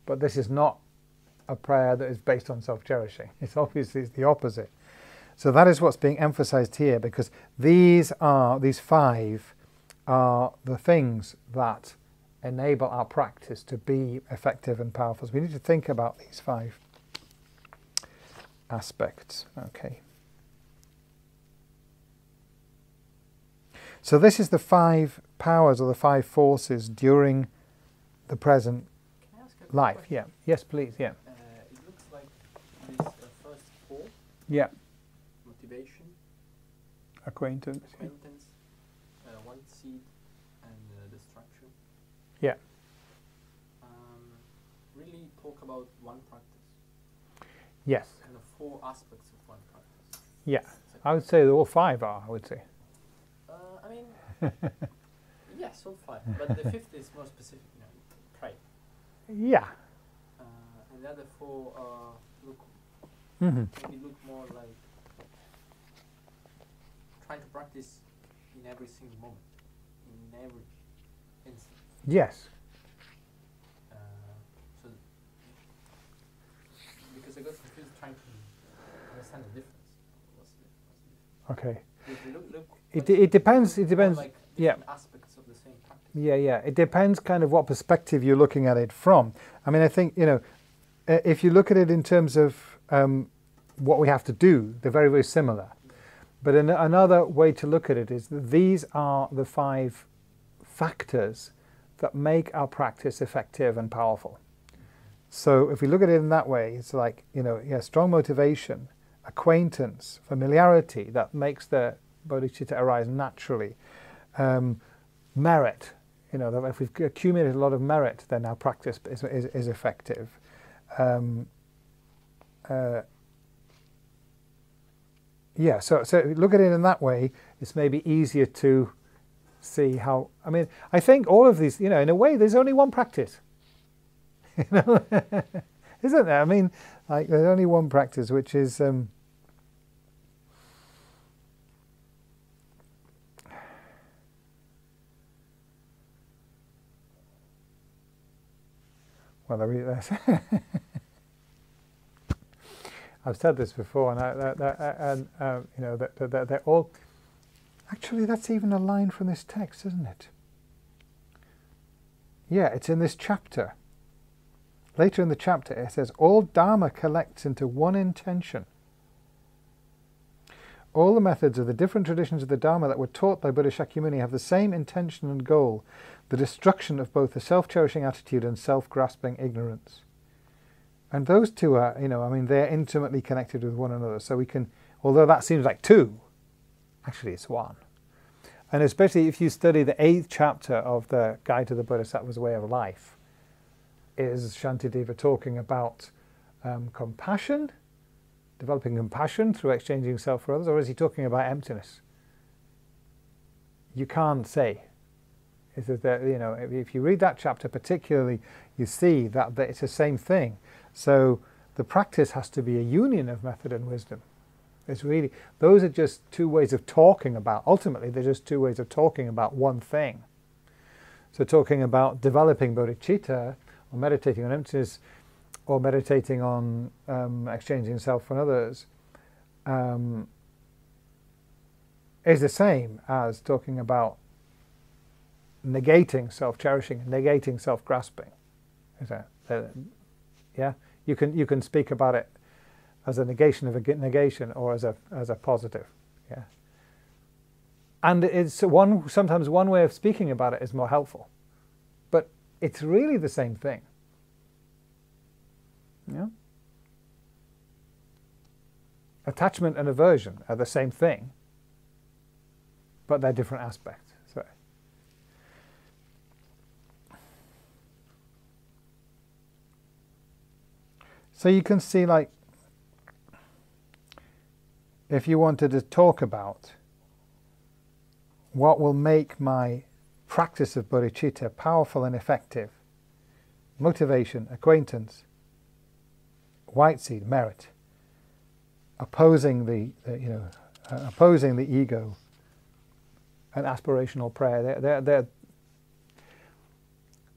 but this is not a prayer that is based on self-cherishing. It's obviously the opposite. So that is what's being emphasized here, because these 5 are the things that enable our practice to be effective and powerful. So we need to think about these 5 aspects. Okay. So this is the 5 powers or the 5 forces during the present life. Question? Yeah. Yes, please. Yeah. It looks like this first 4. Yeah. Motivation, Acquaintance. acquaintance, one seed, and destruction. Yeah. Really talk about one practice. Yes. Kind of 4 aspects of one practice. Yeah. I would say that all 5 are. I would say. I mean, yes, all 5. But the 5th is more specific. Pray. Yeah. And the other 4 look maybe look more like trying to practice in every single moment, in every instant. Yes. So because I got confused trying to understand the difference. What's the difference? Okay. If you look It depends. It more depends. like Yeah. different aspects of the same practice. Yeah. It depends kind of what perspective you're looking at it from. I mean, I think, if you look at it in terms of what we have to do, they're very, very similar. But another way to look at it is that these are the 5 factors that make our practice effective and powerful. So if we look at it in that way, it's like, strong motivation, acquaintance, familiarity that makes the bodhicitta arise naturally. Merit, that if we've accumulated a lot of merit, then our practice is effective. So look at it in that way, it's maybe easier to see how, I think all of these, in a way, there's only one practice. Isn't there? There's only one practice, which is I've said this before, and they're all. Actually, that's even a line from this text, isn't it? Yeah, it's in this chapter. Later in the chapter, it says, all Dharma collects into one intention. All the methods of the different traditions of the Dharma that were taught by Buddha Shakyamuni have the same intention and goal, the destruction of both the self-cherishing attitude and self-grasping ignorance. And those two are, they're intimately connected with one another. So we can, although that seems like 2, actually it's 1. And especially if you study the 8th chapter of the Guide to the Bodhisattva's Way of Life, is Shantideva talking about compassion, developing compassion through exchanging self for others, or is he talking about emptiness? You can't say. If you read that chapter particularly, you see that it's the same thing. So the practice has to be a union of method and wisdom. It's really, those are just 2 ways of talking about, ultimately they're just 2 ways of talking about one thing. So talking about developing bodhicitta or meditating on emptiness or meditating on exchanging self and others is the same as talking about negating self-cherishing, negating self-grasping. Yeah, you can speak about it as a negation of a negation, or as a positive. Yeah, and it's sometimes one way of speaking about it is more helpful, but it's really the same thing. Yeah, attachment and aversion are the same thing, but they're different aspects. So you can see, like, if you wanted to talk about what will make my practice of bodhicitta powerful and effective, motivation, acquaintance, white seed, merit, opposing the opposing the ego, and aspirational prayer,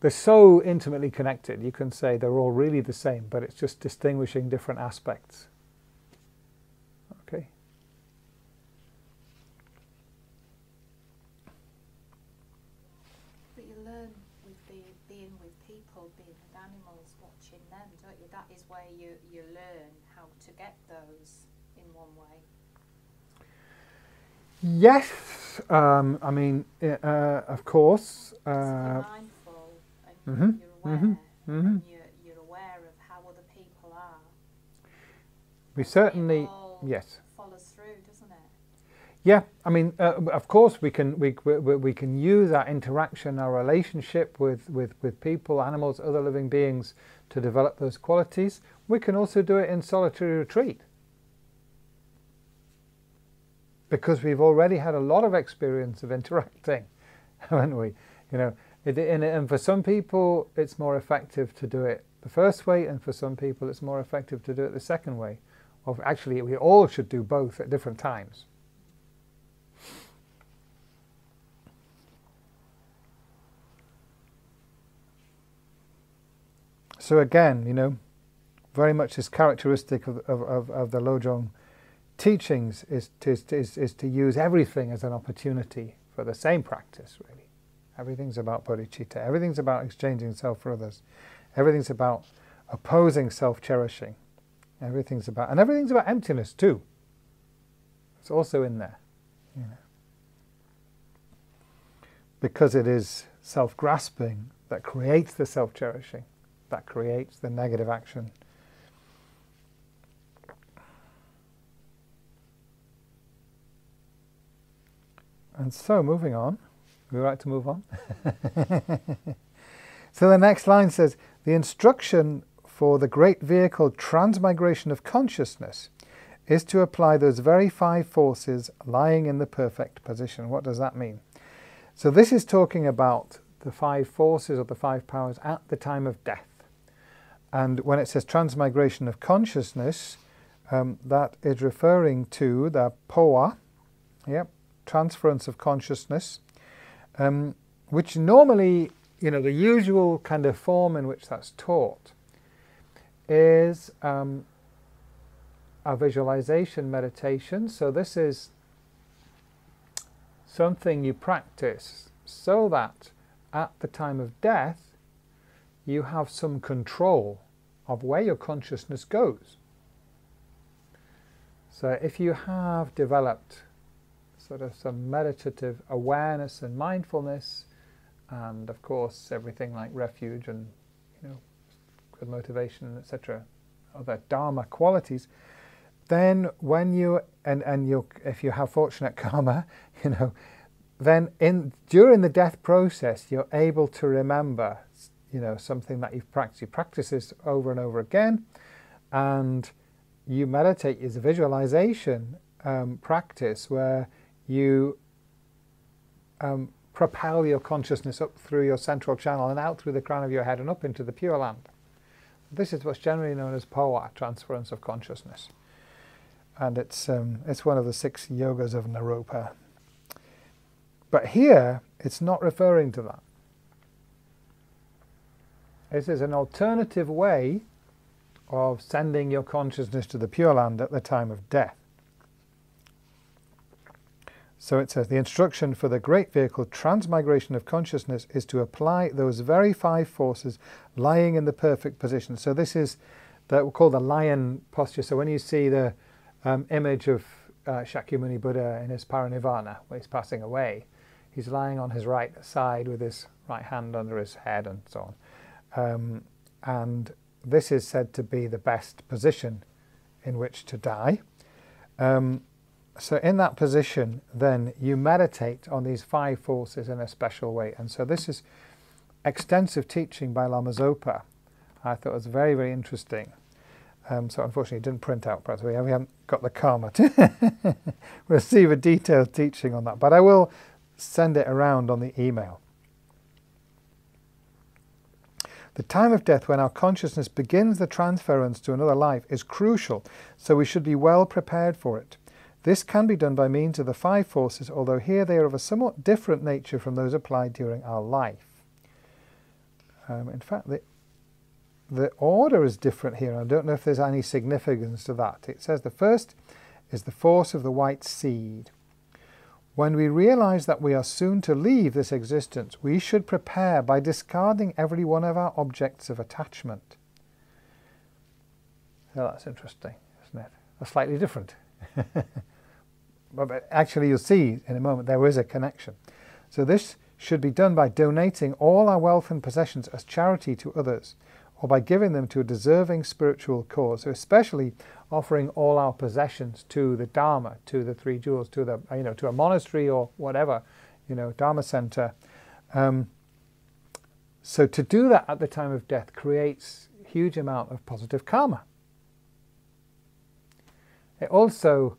they're so intimately connected. You can say they're all really the same, but it's just distinguishing different aspects. Okay. But you learn with being with people, being with animals, watching them, don't you? That is where you learn how to get those in one way. Yes, I mean, of course. You're mindful and you're aware, and you're aware of how other people are. We certainly, it all yes, follows through, doesn't it? Yeah, I mean, of course, we can use our interaction, our relationship with people, animals, other living beings to develop those qualities. We can also do it in solitary retreat, because we've already had a lot of experience of interacting, haven't we? You know, and for some people it's more effective to do it the first way, and for some people it's more effective to do it the second way. Or actually, we all should do both at different times. So again, you know, very much is characteristic of the Lojong teachings is to use everything as an opportunity for the same practice, really. Everything's about bodhicitta. Everything's about exchanging self for others. Everything's about opposing self-cherishing. Everything's about emptiness too. It's also in there, you know. Because it is self-grasping that creates the self-cherishing, that creates the negative action. And so, moving on, we would like to move on. So the next line says, the instruction for the great vehicle transmigration of consciousness is to apply those very 5 forces lying in the perfect position. What does that mean? So this is talking about the 5 forces or the 5 powers at the time of death. And when it says transmigration of consciousness, that is referring to the POA, transference of consciousness, which normally, you know, the usual kind of form in which that's taught is a visualization meditation. So this is something you practice so that at the time of death you have some control of where your consciousness goes. So if you have developed sort of some meditative awareness and mindfulness, and of course everything like refuge and, you know, good motivation, etc., other Dharma qualities, then when you if you have fortunate karma, you know, then during the death process you're able to remember, you know, something that you've practiced. You practice this over and over again, and you meditate is a visualization practice where you propel your consciousness up through your central channel and out through the crown of your head and up into the Pure Land. This is what's generally known as POA, transference of consciousness. And it's one of the 6 yogas of Naropa. But here, it's not referring to that. This is an alternative way of sending your consciousness to the Pure Land at the time of death. So it says, the instruction for the great vehicle transmigration of consciousness is to apply those very 5 forces lying in the perfect position. So this is that we call the lion posture. So when you see the image of Shakyamuni Buddha in his parinirvana, where he's passing away, he's lying on his right side with his right hand under his head and so on. And this is said to be the best position in which to die. So in that position, then you meditate on these 5 forces in a special way. And so this is extensive teaching by Lama Zopa. I thought it was very, very interesting. So unfortunately it didn't print out, perhaps we haven't got the karma to receive a detailed teaching on that. But I will send it around on the email. The time of death when our consciousness begins the transference to another life is crucial, so we should be well prepared for it. This can be done by means of the 5 forces, although here they are of a somewhat different nature from those applied during our life. In fact, the order is different here. I don't know if there's any significance to that. It says the first is the force of the white seed. When we realize that we are soon to leave this existence, we should prepare by discarding every one of our objects of attachment. So that's interesting, isn't it? That's slightly different. But actually you'll see in a moment there is a connection. So this should be done by donating all our wealth and possessions as charity to others, or by giving them to a deserving spiritual cause. So especially offering all our possessions to the Dharma, to the 3 jewels, to the to a monastery or whatever, Dharma center. So to do that at the time of death creates a huge amount of positive karma. It also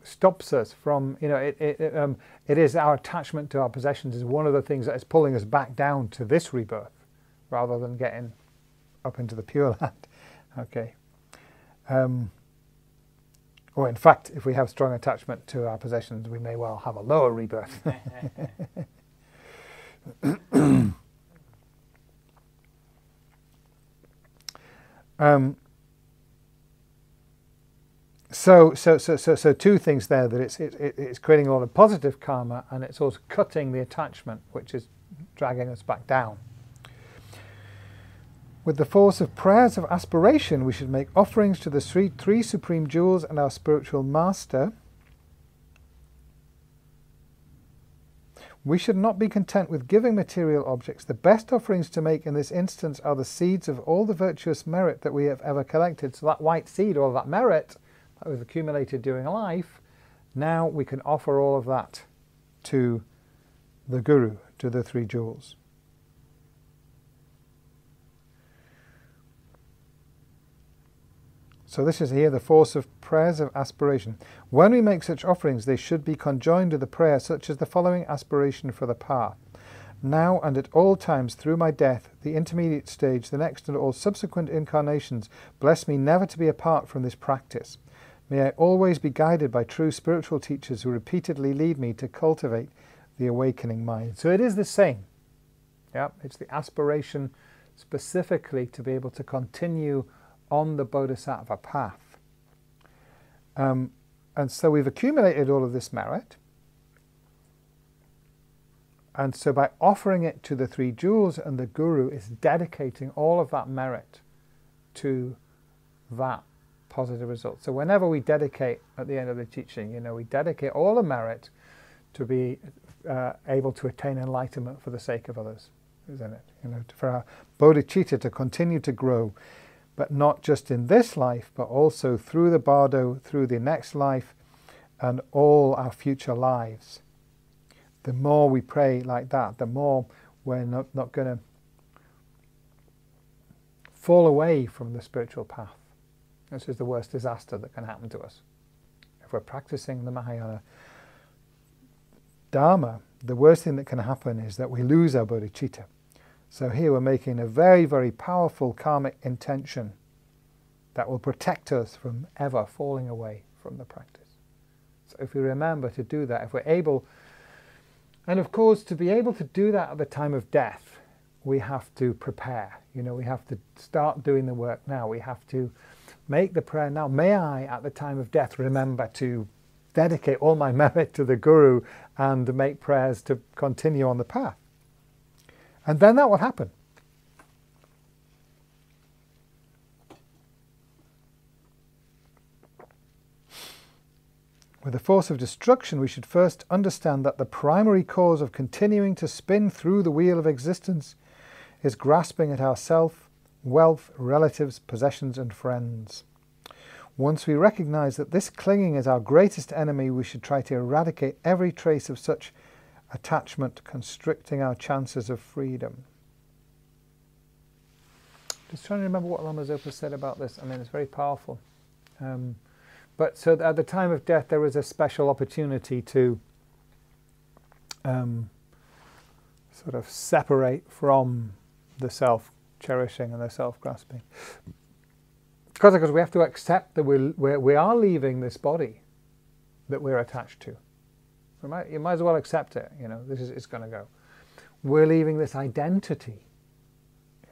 stops us from, it is our attachment to our possessions is one of the things that is pulling us back down to this rebirth, rather than getting up into the Pure Land. Okay. Or in fact, if we have strong attachment to our possessions, we may well have a lower rebirth. So 2 things there, that it's creating a lot of positive karma, and it's also cutting the attachment, which is dragging us back down. With the force of prayers of aspiration, we should make offerings to the 3 supreme jewels and our spiritual master. We should not be content with giving material objects. The best offerings to make in this instance are the seeds of all the virtuous merit that we have ever collected. So that white seed, all that merit that we've accumulated during life, now we can offer all of that to the Guru, to the 3 jewels. So this is here the force of prayers of aspiration. When we make such offerings, they should be conjoined with a prayer such as the following aspiration for the path. Now and at all times through my death, the intermediate stage, the next and all subsequent incarnations, bless me never to be apart from this practice. May I always be guided by true spiritual teachers who repeatedly lead me to cultivate the awakening mind. So it is the same. Yeah, it's the aspiration specifically to be able to continue on the Bodhisattva path. And so we've accumulated all of this merit. And so by offering it to the 3 jewels and the Guru, is dedicating all of that merit to that positive result. So whenever we dedicate, at the end of the teaching, we dedicate all the merit to be able to attain enlightenment for the sake of others, isn't it? For our bodhicitta to continue to grow, but not just in this life, but also through the bardo, through the next life, and all our future lives. The more we pray like that, the more we're not going to fall away from the spiritual path. This is the worst disaster that can happen to us. If we're practicing the Mahayana Dharma, the worst thing that can happen is that we lose our bodhicitta. So here we're making a very, very powerful karmic intention that will protect us from ever falling away from the practice. So if we remember to do that, if we're able, and of course to be able to do that at the time of death, we have to prepare. We have to start doing the work now. We have to make the prayer now. May I, at the time of death, remember to dedicate all my merit to the Guru and make prayers to continue on the path. And then that will happen. With the force of destruction, we should first understand that the primary cause of continuing to spin through the wheel of existence is grasping at our self, wealth, relatives, possessions, and friends. Once we recognize that this clinging is our greatest enemy, we should try to eradicate every trace of such attachment, constricting our chances of freedom. Just trying to remember what Lama Zopa said about this. I mean, it's very powerful. But so at the time of death, there was a special opportunity to sort of separate from the self-cherishing and the self-grasping. Because we have to accept that we are leaving this body that we're attached to. You might as well accept it. It's going to go. We're leaving this identity,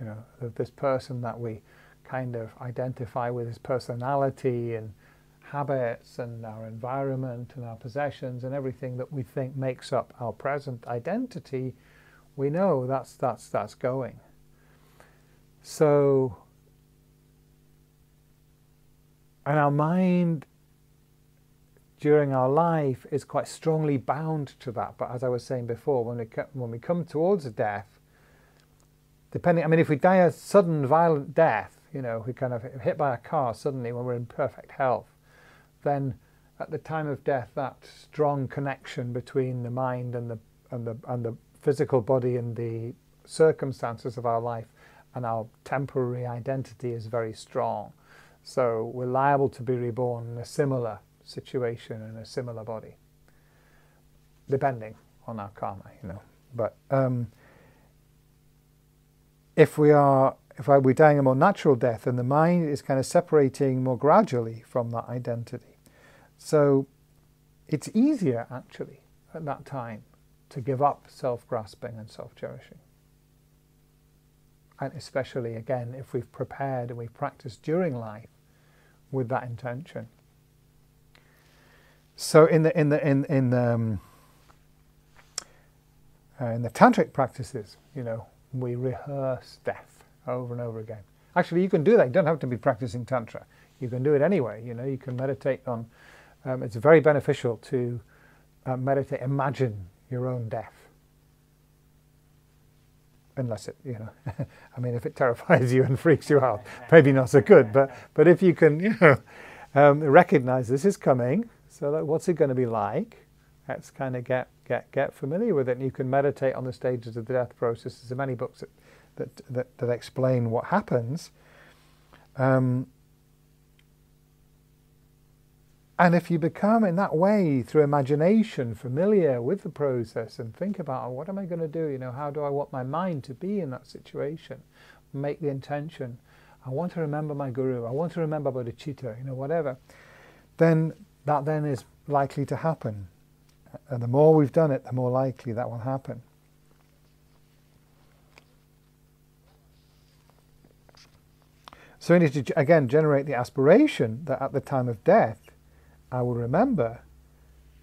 of this person that we kind of identify with, his personality and habits and our environment and our possessions and everything that we think makes up our present identity. We know that's going. So, and our mind during our life is quite strongly bound to that. But as I was saying before, when we come towards a death, if we die a sudden violent death, if we kind of hit by a car suddenly when we're in perfect health, then at the time of death, that strong connection between the mind and the physical body and the circumstances of our life and our temporary identity is very strong. So we're liable to be reborn in a similar situation in a similar body, depending on our karma, But if we're dying a more natural death, then the mind is kind of separating more gradually from that identity. So it's easier, actually, at that time to give up self-grasping and self-cherishing. And especially, again, if we've prepared and we've practiced during life with that intention. So in the tantric practices, we rehearse death over and over again. Actually, you can do that. You don't have to be practicing tantra. You can do it anyway. You can meditate on. It's very beneficial to meditate. Imagine your own death. Unless it, if it terrifies you and freaks you out, maybe not so good. But if you can, recognize this is coming. So what's it going to be like? Let's kind of get familiar with it. And you can meditate on the stages of the death process. There's many books that explain what happens. And if you become in that way, through imagination, familiar with the process and think about, what am I going to do? How do I want my mind to be in that situation? Make the intention. I want to remember my Guru. I want to remember bodhicitta, whatever. Then that then is likely to happen. And the more we've done it, the more likely that will happen. So we need to, again, generate the aspiration that at the time of death, I will remember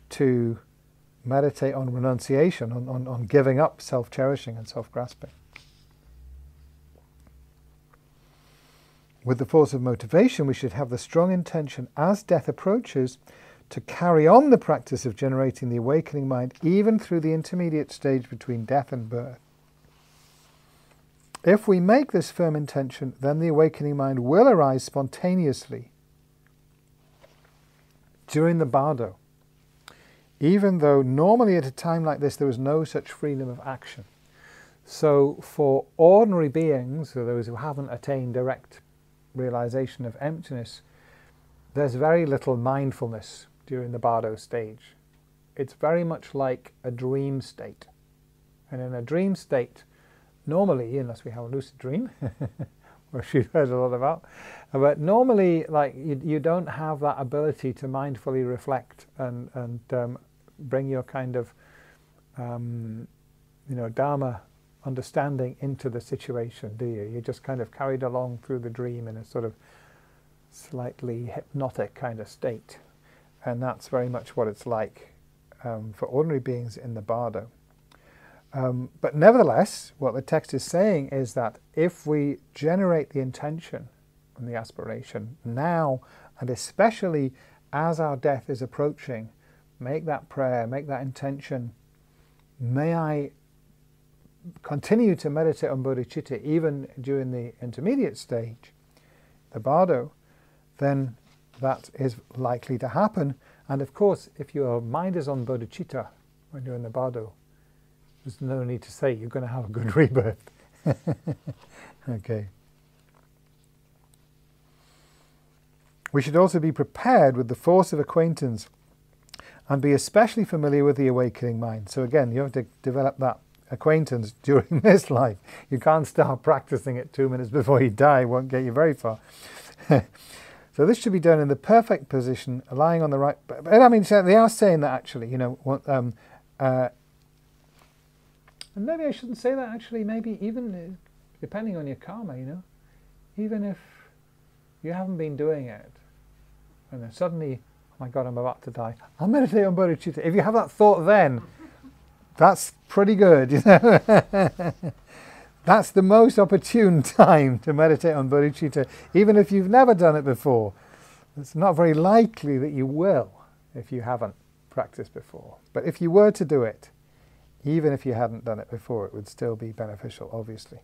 to meditate on renunciation, on giving up self-cherishing and self-grasping. With the force of motivation, we should have the strong intention as death approaches to carry on the practice of generating the awakening mind even through the intermediate stage between death and birth. If we make this firm intention, then the awakening mind will arise spontaneously during the bardo, even though normally at a time like this there was no such freedom of action. So for ordinary beings, or those who haven't attained direct realization of emptiness, there's very little mindfulness during the bardo stage. It's very much like a dream state. And in a dream state, normally, unless we have a lucid dream, which you've heard a lot about, but normally, you don't have that ability to mindfully reflect and bring your kind of, Dharma understanding into the situation, do you? You're just kind of carried along through the dream in a sort of slightly hypnotic kind of state. And that's very much what it's like for ordinary beings in the bardo. But nevertheless, what the text is saying is that if we generate the intention and the aspiration now, and especially as our death is approaching, make that prayer, make that intention, may I continue to meditate on bodhicitta even during the intermediate stage, the bardo, then that is likely to happen. And of course, if your mind is on bodhicitta when you're in the bardo, there's no need to say you're going to have a good rebirth. Okay. We should also be prepared with the force of acquaintance and be especially familiar with the awakening mind. So again, you have to develop that acquaintance during this life. You can't start practicing it 2 minutes before you die. It won't get you very far. So this should be done in the perfect position, lying on the right... But I mean, so they are saying that actually, you know... and maybe I shouldn't say that actually, maybe even depending on your karma, you know. Even if you haven't been doing it, and then suddenly, oh my God, I'm about to die, I'll meditate on bodhicitta. If you have that thought then, that's pretty good, you know. That's the most opportune time to meditate on bodhicitta, even if you've never done it before. It's not very likely that you will if you haven't practiced before. But if you were to do it, even if you hadn't done it before, it would still be beneficial, obviously.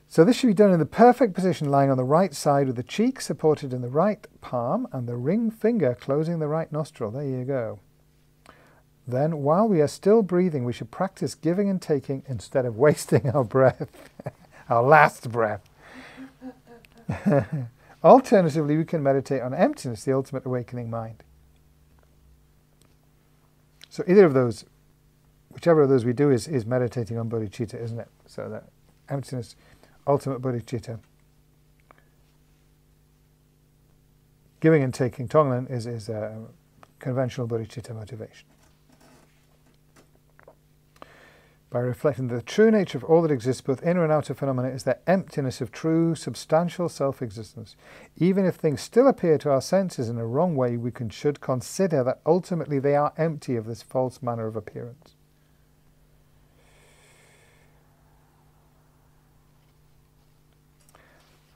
So this should be done in the perfect position, lying on the right side with the cheek supported in the right palm and the ring finger closing the right nostril. There you go. Then, while we are still breathing, we should practice giving and taking instead of wasting our breath, our last breath. Alternatively, we can meditate on emptiness, the ultimate awakening mind. So either of those, whichever of those we do is meditating on bodhicitta, isn't it? So that emptiness, ultimate bodhicitta. Giving and taking, Tonglen, is a conventional bodhicitta motivation. By reflecting the true nature of all that exists, both inner and outer phenomena, is the emptiness of true, substantial self-existence. Even if things still appear to our senses in a wrong way, we should consider that ultimately they are empty of this false manner of appearance.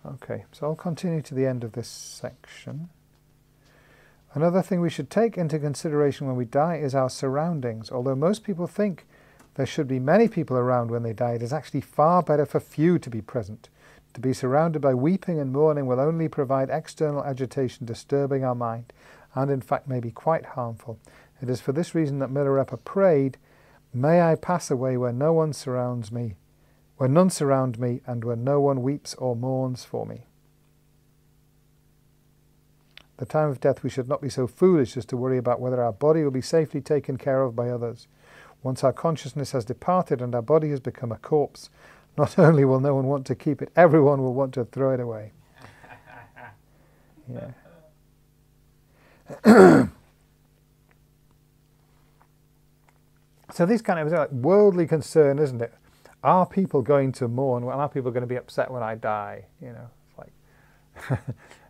Okay, so I'll continue to the end of this section. Another thing we should take into consideration when we die is our surroundings. Although most people think there should be many people around when they die, it is actually far better for few to be present. To be surrounded by weeping and mourning will only provide external agitation, disturbing our mind, and in fact may be quite harmful. It is for this reason that Milarepa prayed, "May I pass away where no one surrounds me, where none surround me, and where no one weeps or mourns for me." At the time of death we should not be so foolish as to worry about whether our body will be safely taken care of by others. Once our consciousness has departed and our body has become a corpse, not only will no one want to keep it, everyone will want to throw it away. Yeah. So this kind of like worldly concern, isn't it? Are people going to mourn? Are people going to be upset when I die? You know, it's like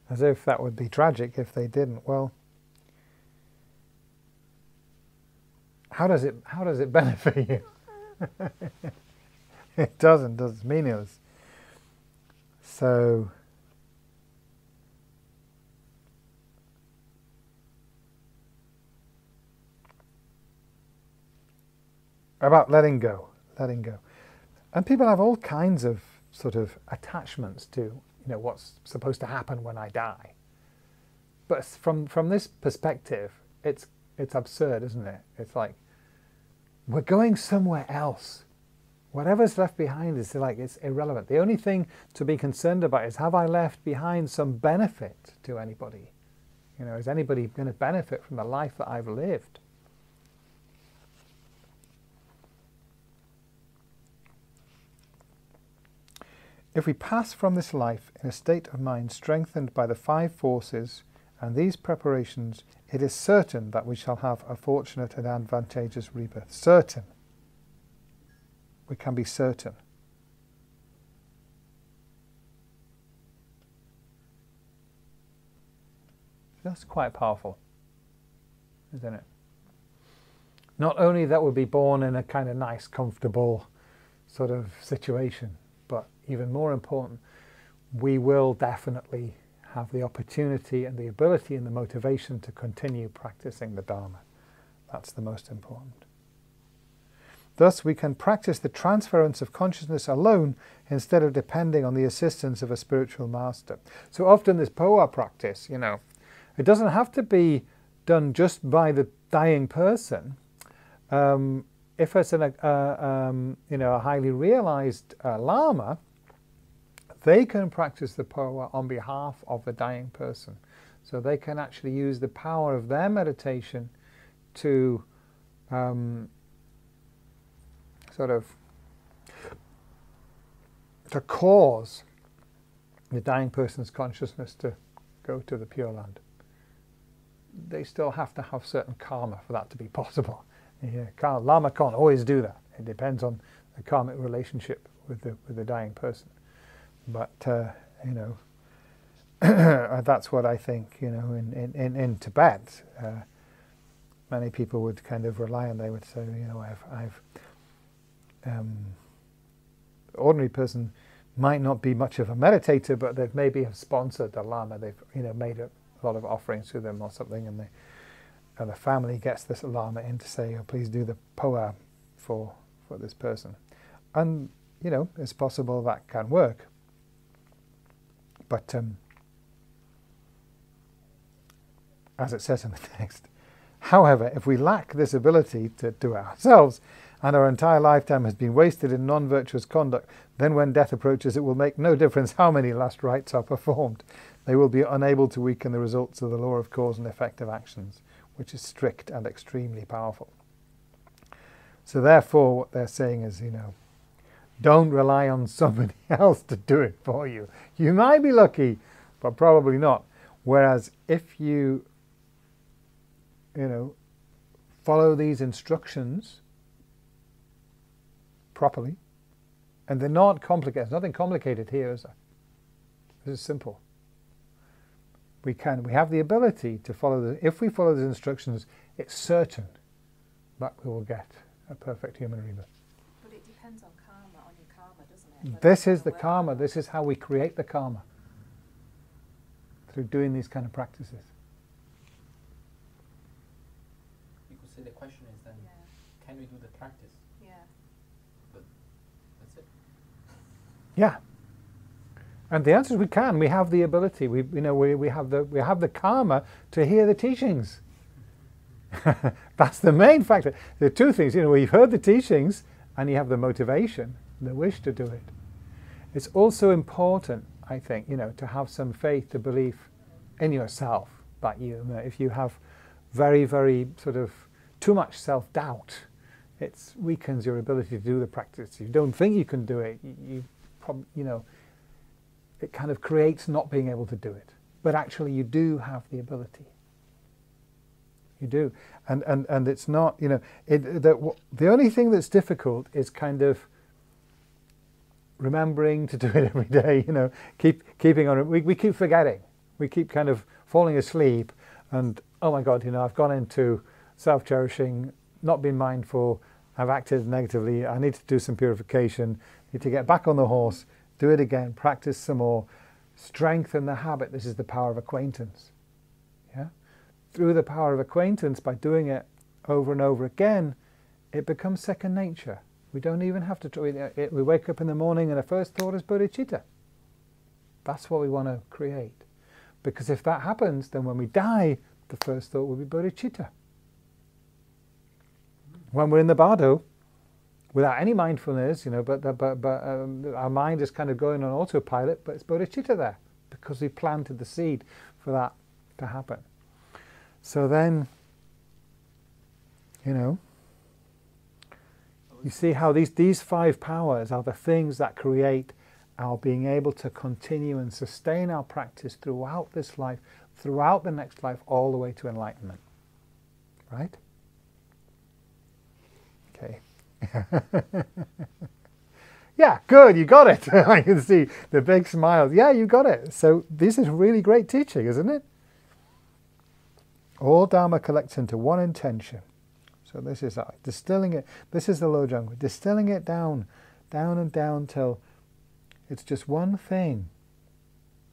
as if that would be tragic if they didn't. Well, how does it benefit you? It doesn't. It's meaningless. So about letting go. And people have all kinds of sort of attachments to, you know, what's supposed to happen when I die. But from this perspective, it's absurd, isn't it? It's like we're going somewhere else. Whatever's left behind is like it's irrelevant. The only thing to be concerned about is, have I left behind some benefit to anybody? You know, is anybody going to benefit from the life that I've lived? If we pass from this life in a state of mind strengthened by the 5 forces and these preparations, it is certain that we shall have a fortunate and advantageous rebirth. Certain. We can be certain. That's quite powerful, isn't it? Not only that we'll be born in a kind of nice, comfortable sort of situation, but even more important, we will definitely have the opportunity and the ability and the motivation to continue practicing the Dharma. That's the most important. Thus, we can practice the transference of consciousness alone instead of depending on the assistance of a spiritual master. So often this poa practice, it doesn't have to be done just by the dying person. If it's a highly realized lama, they can practice the poa on behalf of the dying person. So they can actually use the power of their meditation to to cause the dying person's consciousness to go to the Pure Land. They still have to have certain karma for that to be possible. Lama can't always do that. It depends on the karmic relationship with the dying person. But that's what I think. In Tibet, many people would kind of rely on. They would say, ordinary person might not be much of a meditator, but they maybe have sponsored the Lama. They've made a lot of offerings to them or something, and the family gets this Lama in to say, oh, please do the poa for this person. And, it's possible that can work. But as it says in the text, however, if we lack this ability to do it ourselves, and our entire lifetime has been wasted in non-virtuous conduct, then when death approaches, it will make no difference how many last rites are performed. They will be unable to weaken the results of the law of cause and effect of actions, which is strict and extremely powerful. So therefore, what they're saying is, don't rely on somebody else to do it for you. You might be lucky, but probably not. Whereas if you, follow these instructions properly, and they're not complicated. There's nothing complicated here, is there? This is simple. We have the ability to follow if we follow the instructions, it's certain that we will get a perfect human rebirth. But it depends on your karma, doesn't it? This is the karma. This is how we create the karma, through doing these kind of practices. You could say the question is then, can we do the practice? Yeah. But that's it. Yeah. And the answer is we can. We have the ability. We have the karma to hear the teachings. That's the main factor. There are two things. We've heard the teachings, and you have the motivation, the wish to do it. It's also important, I think, to have some faith, to believe in yourself. That if you have very, very sort of too much self-doubt, it weakens your ability to do the practice. If you don't think you can do it, you probably, it kind of creates not being able to do it. But actually you do have the ability. You do. And it's not, the only thing that's difficult is kind of remembering to do it every day, keeping on it. We keep forgetting. We keep kind of falling asleep and, oh my God, I've gone into self-cherishing, not been mindful, I've acted negatively, I need to do some purification, need to get back on the horse, do it again, practice some more, strengthen the habit. This is the power of acquaintance. Yeah? Through the power of acquaintance, by doing it over and over again, it becomes second nature. We don't even have to try it. We wake up in the morning and the first thought is bodhicitta. That's what we want to create. Because if that happens, then when we die, the first thought will be bodhicitta. When we're in the bardo, without any mindfulness, but our mind is kind of going on autopilot, but it's bodhicitta there, because we planted the seed for that to happen. So then, you see how these five powers are the things that create our being able to continue and sustain our practice throughout this life, throughout the next life, all the way to enlightenment. Right? Okay. Yeah, good, you got it. I can see the big smiles. Yeah, you got it. So this is really great teaching, isn't it? All Dharma collects into one intention. So this is like distilling it. This is the Lojong. We're distilling it down, down and down till it's just one thing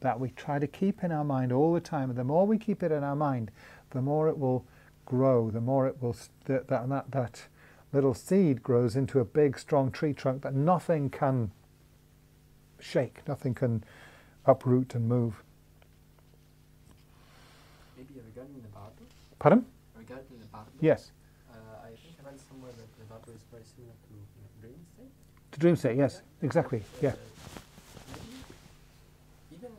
that we try to keep in our mind all the time. And the more we keep it in our mind, the more it will grow, the more it will, that little seed grows into a big, strong tree trunk that nothing can shake, nothing can uproot and move. Maybe regarding the bardo? Pardon? Regarding the bardo? Yes. I think I read somewhere that the bardo is very similar to dream state. To dream state, yes, exactly, yeah. Maybe even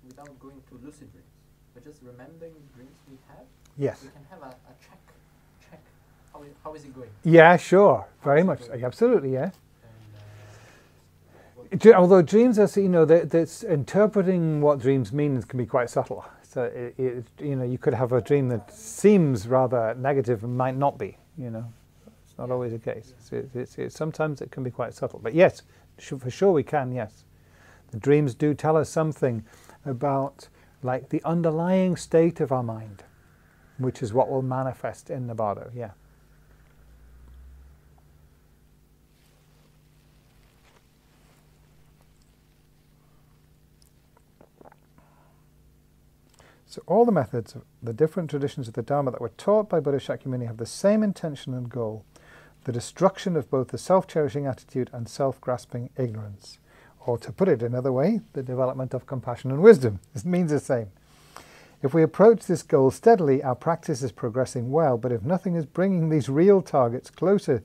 without going to lucid dreams, but just remembering the dreams we have, Yes. we can have a check. How is it going? Yeah, sure, very much. Absolutely, yeah. And, Although dreams are, that's interpreting what dreams mean can be quite subtle. So you could have a dream that seems rather negative and might not be. It's not always the case. Sometimes it can be quite subtle. But yes, for sure we can. Yes, the dreams do tell us something about like the underlying state of our mind, which is what will manifest in the bardo. Yeah. So all the methods of the different traditions of the Dharma that were taught by Buddha Shakyamuni have the same intention and goal, the destruction of both the self-cherishing attitude and self-grasping ignorance. Or to put it another way, the development of compassion and wisdom. This means the same. If we approach this goal steadily, our practice is progressing well, but if nothing is bringing these real targets closer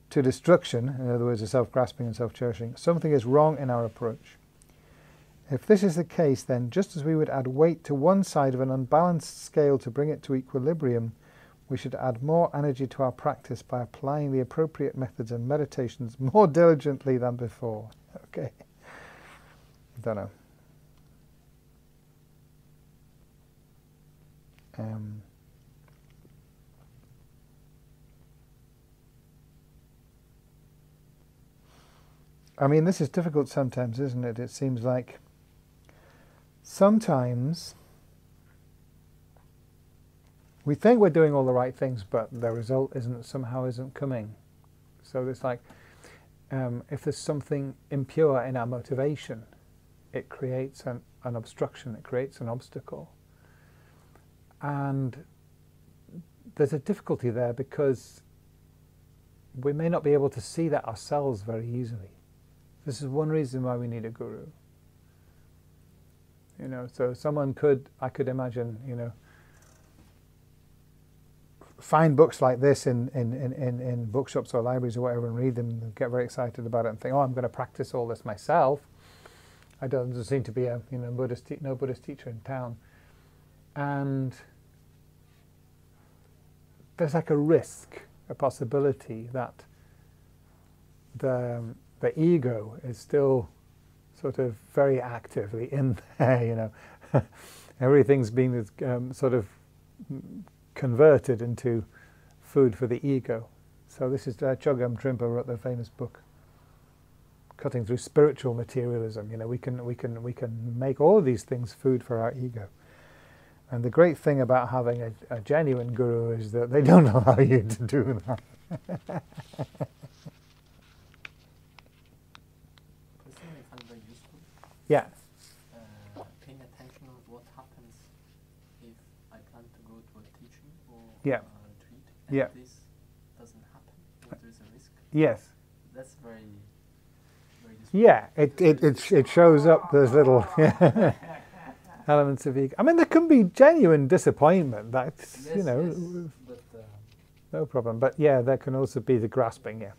to destruction, in other words, the self-grasping and self-cherishing, something is wrong in our approach. If this is the case, then just as we would add weight to one side of an unbalanced scale to bring it to equilibrium, we should add more energy to our practice by applying the appropriate methods and meditations more diligently than before. Okay. I don't know. I mean, this is difficult sometimes, isn't it? It seems like sometimes we think we're doing all the right things, but the result isn't coming. So it's like if there's something impure in our motivation, it creates an obstruction, it creates an obstacle. And there's a difficulty there because we may not be able to see that ourselves very easily. This is one reason why we need a guru. So I could imagine, find books like this in bookshops or libraries or whatever and read them and get very excited about it and think, oh, I'm going to practice all this myself. There doesn't seem to be no Buddhist teacher in town. And there's like a risk, a possibility that the ego is still sort of very actively in there, Everything's being sort of converted into food for the ego. So this is Chogyam Trungpa wrote the famous book, Cutting Through Spiritual Materialism. We can make all of these things food for our ego. And the great thing about having a genuine guru is that they don't allow you to do that. Personally, I find it very useful. Yeah. Paying attention on what happens if I plan to go to a teaching or Yeah. a retreat and Yeah. this doesn't happen, or there's a risk. Yes. That's very useful. Yeah. It shows up. There's little elements of ego. I mean, there can be genuine disappointment. That's Yes, but, no problem. But yeah, there can also be the grasping. Yeah.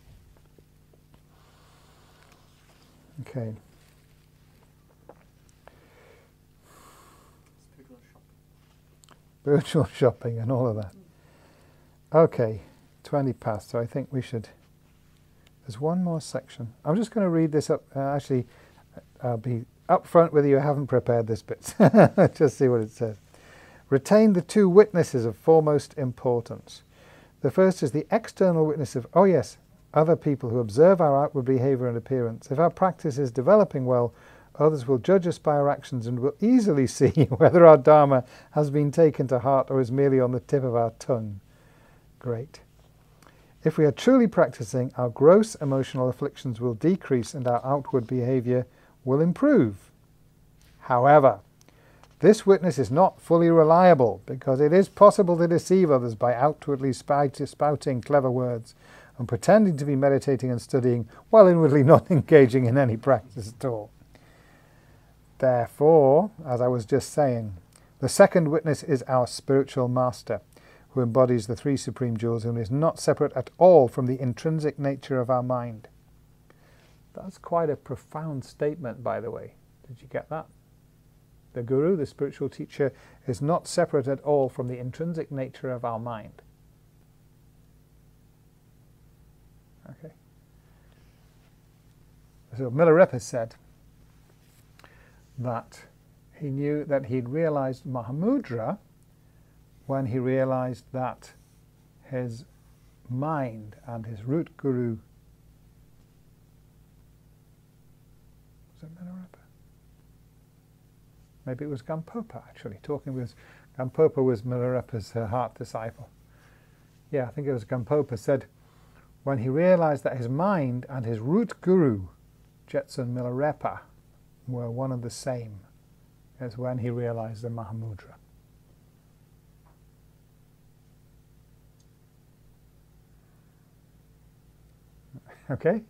Okay. Spiritual shopping and all of that. Okay, 20 past, so I think we should... There's one more section. I'm just going to read this up. Actually, I'll be upfront with you. I haven't prepared this bit. Just see what it says. Retain the two witnesses of foremost importance. The first is the external witness of... Oh yes, other people who observe our outward behavior and appearance. If our practice is developing well, others will judge us by our actions and will easily see whether our Dharma has been taken to heart or is merely on the tip of our tongue. Great. If we are truly practicing, our gross emotional afflictions will decrease and our outward behavior will improve. However, this witness is not fully reliable because it is possible to deceive others by outwardly spouting clever words and pretending to be meditating and studying while inwardly not engaging in any practice at all. Therefore, as I was just saying, the second witness is our spiritual master, who embodies the three supreme jewels and is not separate at all from the intrinsic nature of our mind. That's quite a profound statement, by the way. Did you get that? The Guru, the spiritual teacher, is not separate at all from the intrinsic nature of our mind. Okay. So Milarepa said that he knew that he'd realized Mahamudra when he realized that his mind and his root Guru, was it Milarepa? Maybe it was Gampopa, actually. Gampopa was Milarepa's heart disciple. Yeah, I think it was Gampopa said, when he realized that his mind and his root Guru, Jetsun Milarepa, were one and the same, as when he realized the Mahamudra. Okay?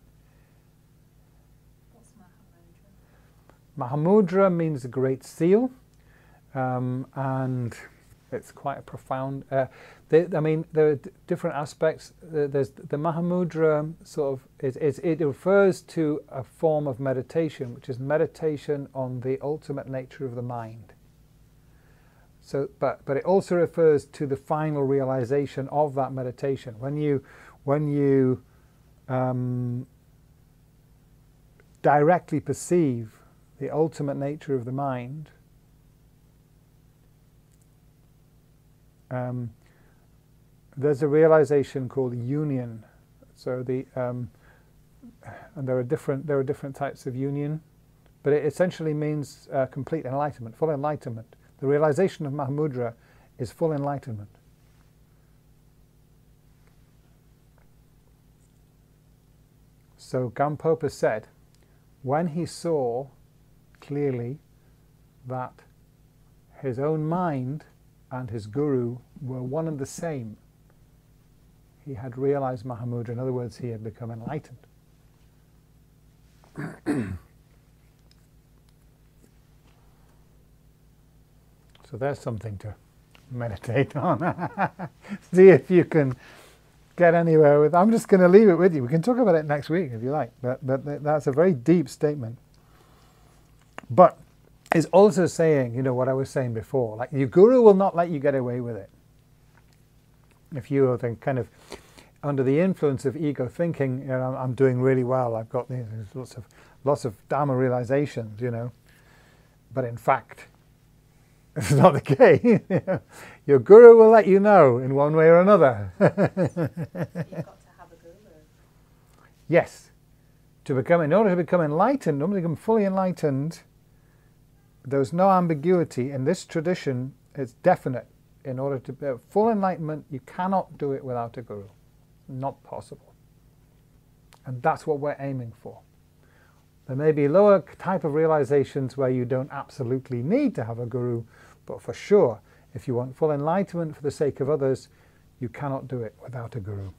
Mahamudra means the Great Seal, and it's quite a profound. I mean, there are different aspects. There's the Mahamudra sort of it refers to a form of meditation, which is meditation on the ultimate nature of the mind. So, but it also refers to the final realization of that meditation. When you directly perceive the ultimate nature of the mind, there's a realization called union. So and there are different types of union, but it essentially means complete enlightenment, full enlightenment. The realization of Mahamudra is full enlightenment. So Gampopa said, when he saw clearly that his own mind and his Guru were one and the same, he had realized Mahamudra. In other words, he had become enlightened. So there's something to meditate on. See if you can get anywhere with. I'm just going to leave it with you. We can talk about it next week if you like. But that's a very deep statement. But it's also saying, you know, what I was saying before, like your Guru will not let you get away with it. If you are then kind of under the influence of ego thinking, you know, I'm doing really well, I've got these lots of Dharma realizations, you know, but in fact, it's not the case. Your Guru will let you know in one way or another. You've got to have a Guru. Yes. In order to become enlightened, to become fully enlightened, there's no ambiguity. In this tradition, it's definite. In order to be full enlightenment, you cannot do it without a Guru. Not possible. And that's what we're aiming for. There may be lower type of realizations where you don't absolutely need to have a Guru, but for sure, if you want full enlightenment for the sake of others, you cannot do it without a Guru.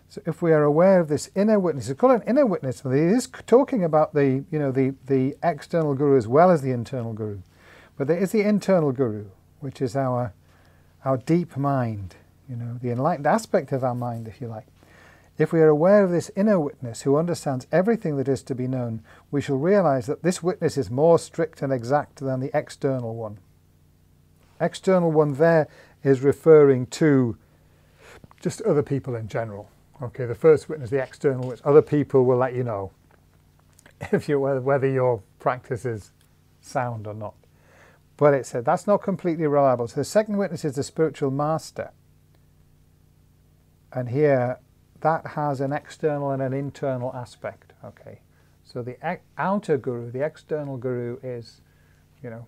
So if we are aware of this inner witness, it's called an inner witness, but it is talking about the, you know, the external Guru as well as the internal Guru. But there is the internal Guru, which is our deep mind, you know, the enlightened aspect of our mind, if you like. If we are aware of this inner witness who understands everything that is to be known, we shall realize that this witness is more strict and exact than the external one. External one there is referring to just other people in general. Okay, the first witness, the external witness, other people will let you know if whether your practice is sound or not. But it said that's not completely reliable. So the second witness is the spiritual master. And here, that has an external and an internal aspect. Okay, so the outer guru, the external guru is, you know,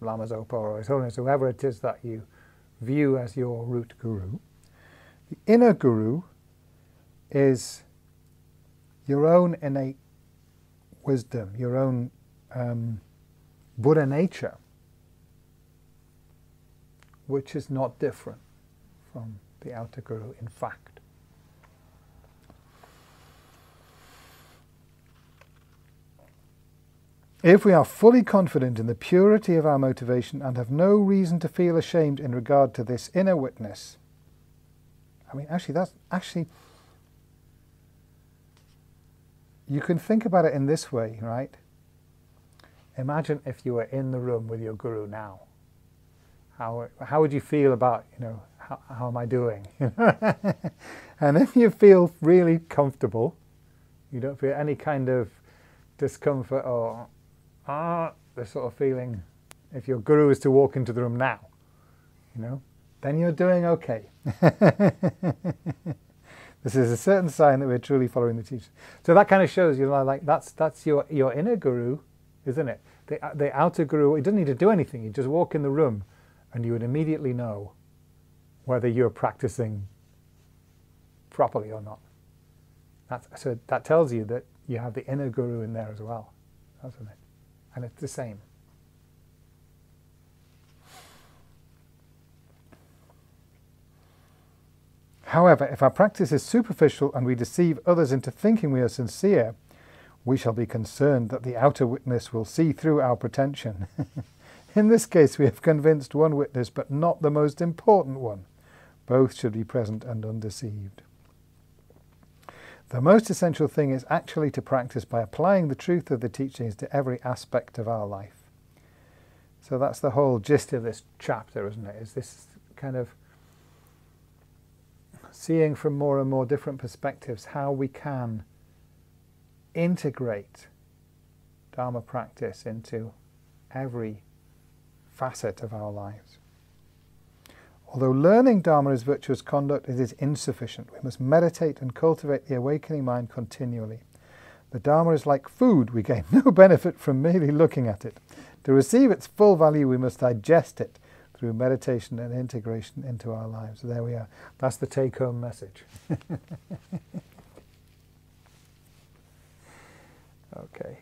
Lama Zopa or His Holiness, whoever it is that you view as your root guru. The inner guru is your own innate wisdom, your own Buddha nature, which is not different from the outer guru, in fact. If we are fully confident in the purity of our motivation and have no reason to feel ashamed in regard to this inner witness, I mean, you can think about it in this way, right? Imagine if you were in the room with your guru now. How would you feel about, you know, how am I doing? And if you feel really comfortable, you don't feel any kind of discomfort or the sort of feeling, if your guru is to walk into the room now, you know, then you're doing okay. This is a certain sign that we're truly following the teaching. So that kind of shows, you know, like that's your inner guru, isn't it? The outer guru, he doesn't need to do anything. You just walk in the room and you would immediately know whether you're practicing properly or not. So that tells you that you have the inner guru in there as well, doesn't it? And it's the same. However, if our practice is superficial and we deceive others into thinking we are sincere, we shall be concerned that the outer witness will see through our pretension. In this case, we have convinced one witness, but not the most important one. Both should be present and undeceived. The most essential thing is actually to practice by applying the truth of the teachings to every aspect of our life. So that's the whole gist of this chapter, isn't it? Is this kind of seeing from more and more different perspectives how we can integrate Dharma practice into every facet of our lives. Although learning Dharma is virtuous conduct, it is insufficient. We must meditate and cultivate the awakening mind continually. The Dharma is like food. We gain no benefit from merely looking at it. To receive its full value, we must digest it through meditation and integration into our lives. So there we are. That's the take-home message. Okay.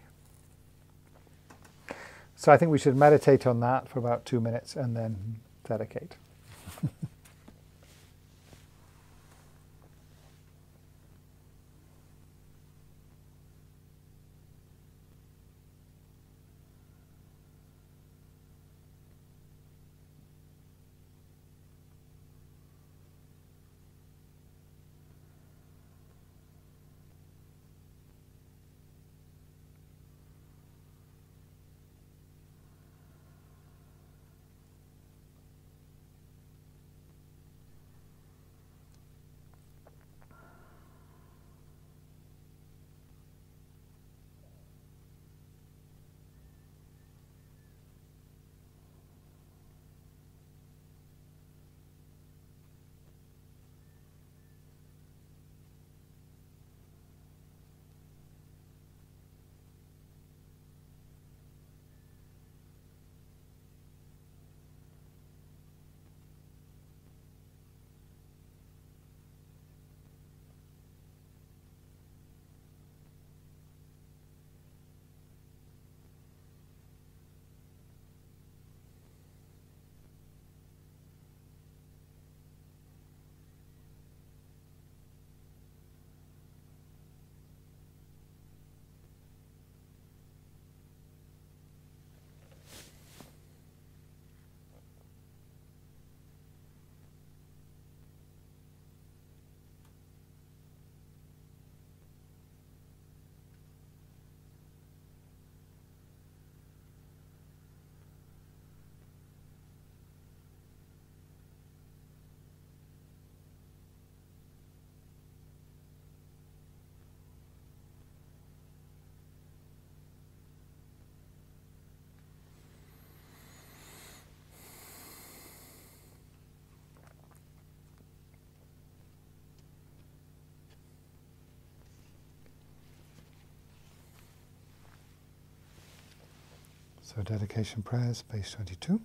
So I think we should meditate on that for about 2 minutes and then dedicate. So dedication prayers, page 22.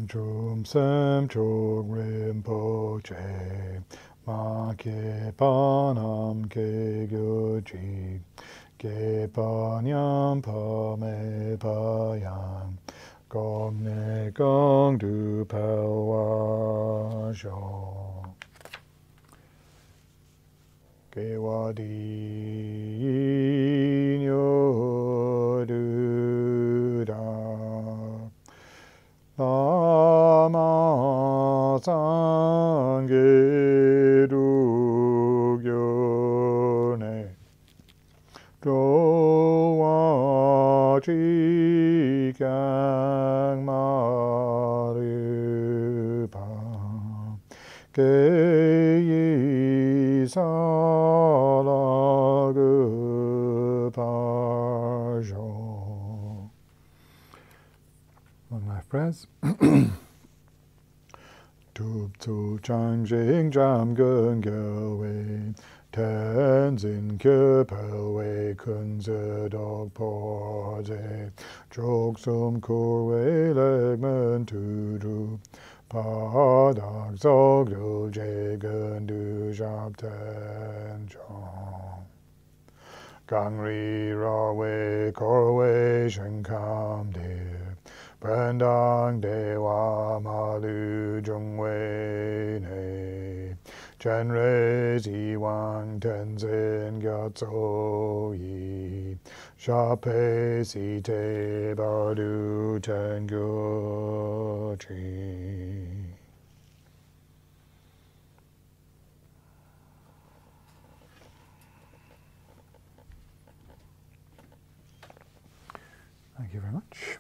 Chum Sem Chuk Rinpoche Ma Ke Panam Ke Gyuji Ke Panyam Pa Me Payam Gong Ne Gong Du Pelwa Jo Ke Wadi Nyo Du Da Lama Sangye Dugyone Dowa Chikang Maripa Geyi Salagupajo. Long life prayers. Tup tu chang jing jam gun gelway Tenzin kye pelway kun ze dog porze Chok sum kurway legmen tu dru Padak zog du jagan du jab ten chong Gang ri ra wei kor wei shen kam dir Brandang dewa malu jung wei ne Chen rei zi wang tenzin gyatso yi Sha pe si te bardu ten gyo chi. Thank you very much.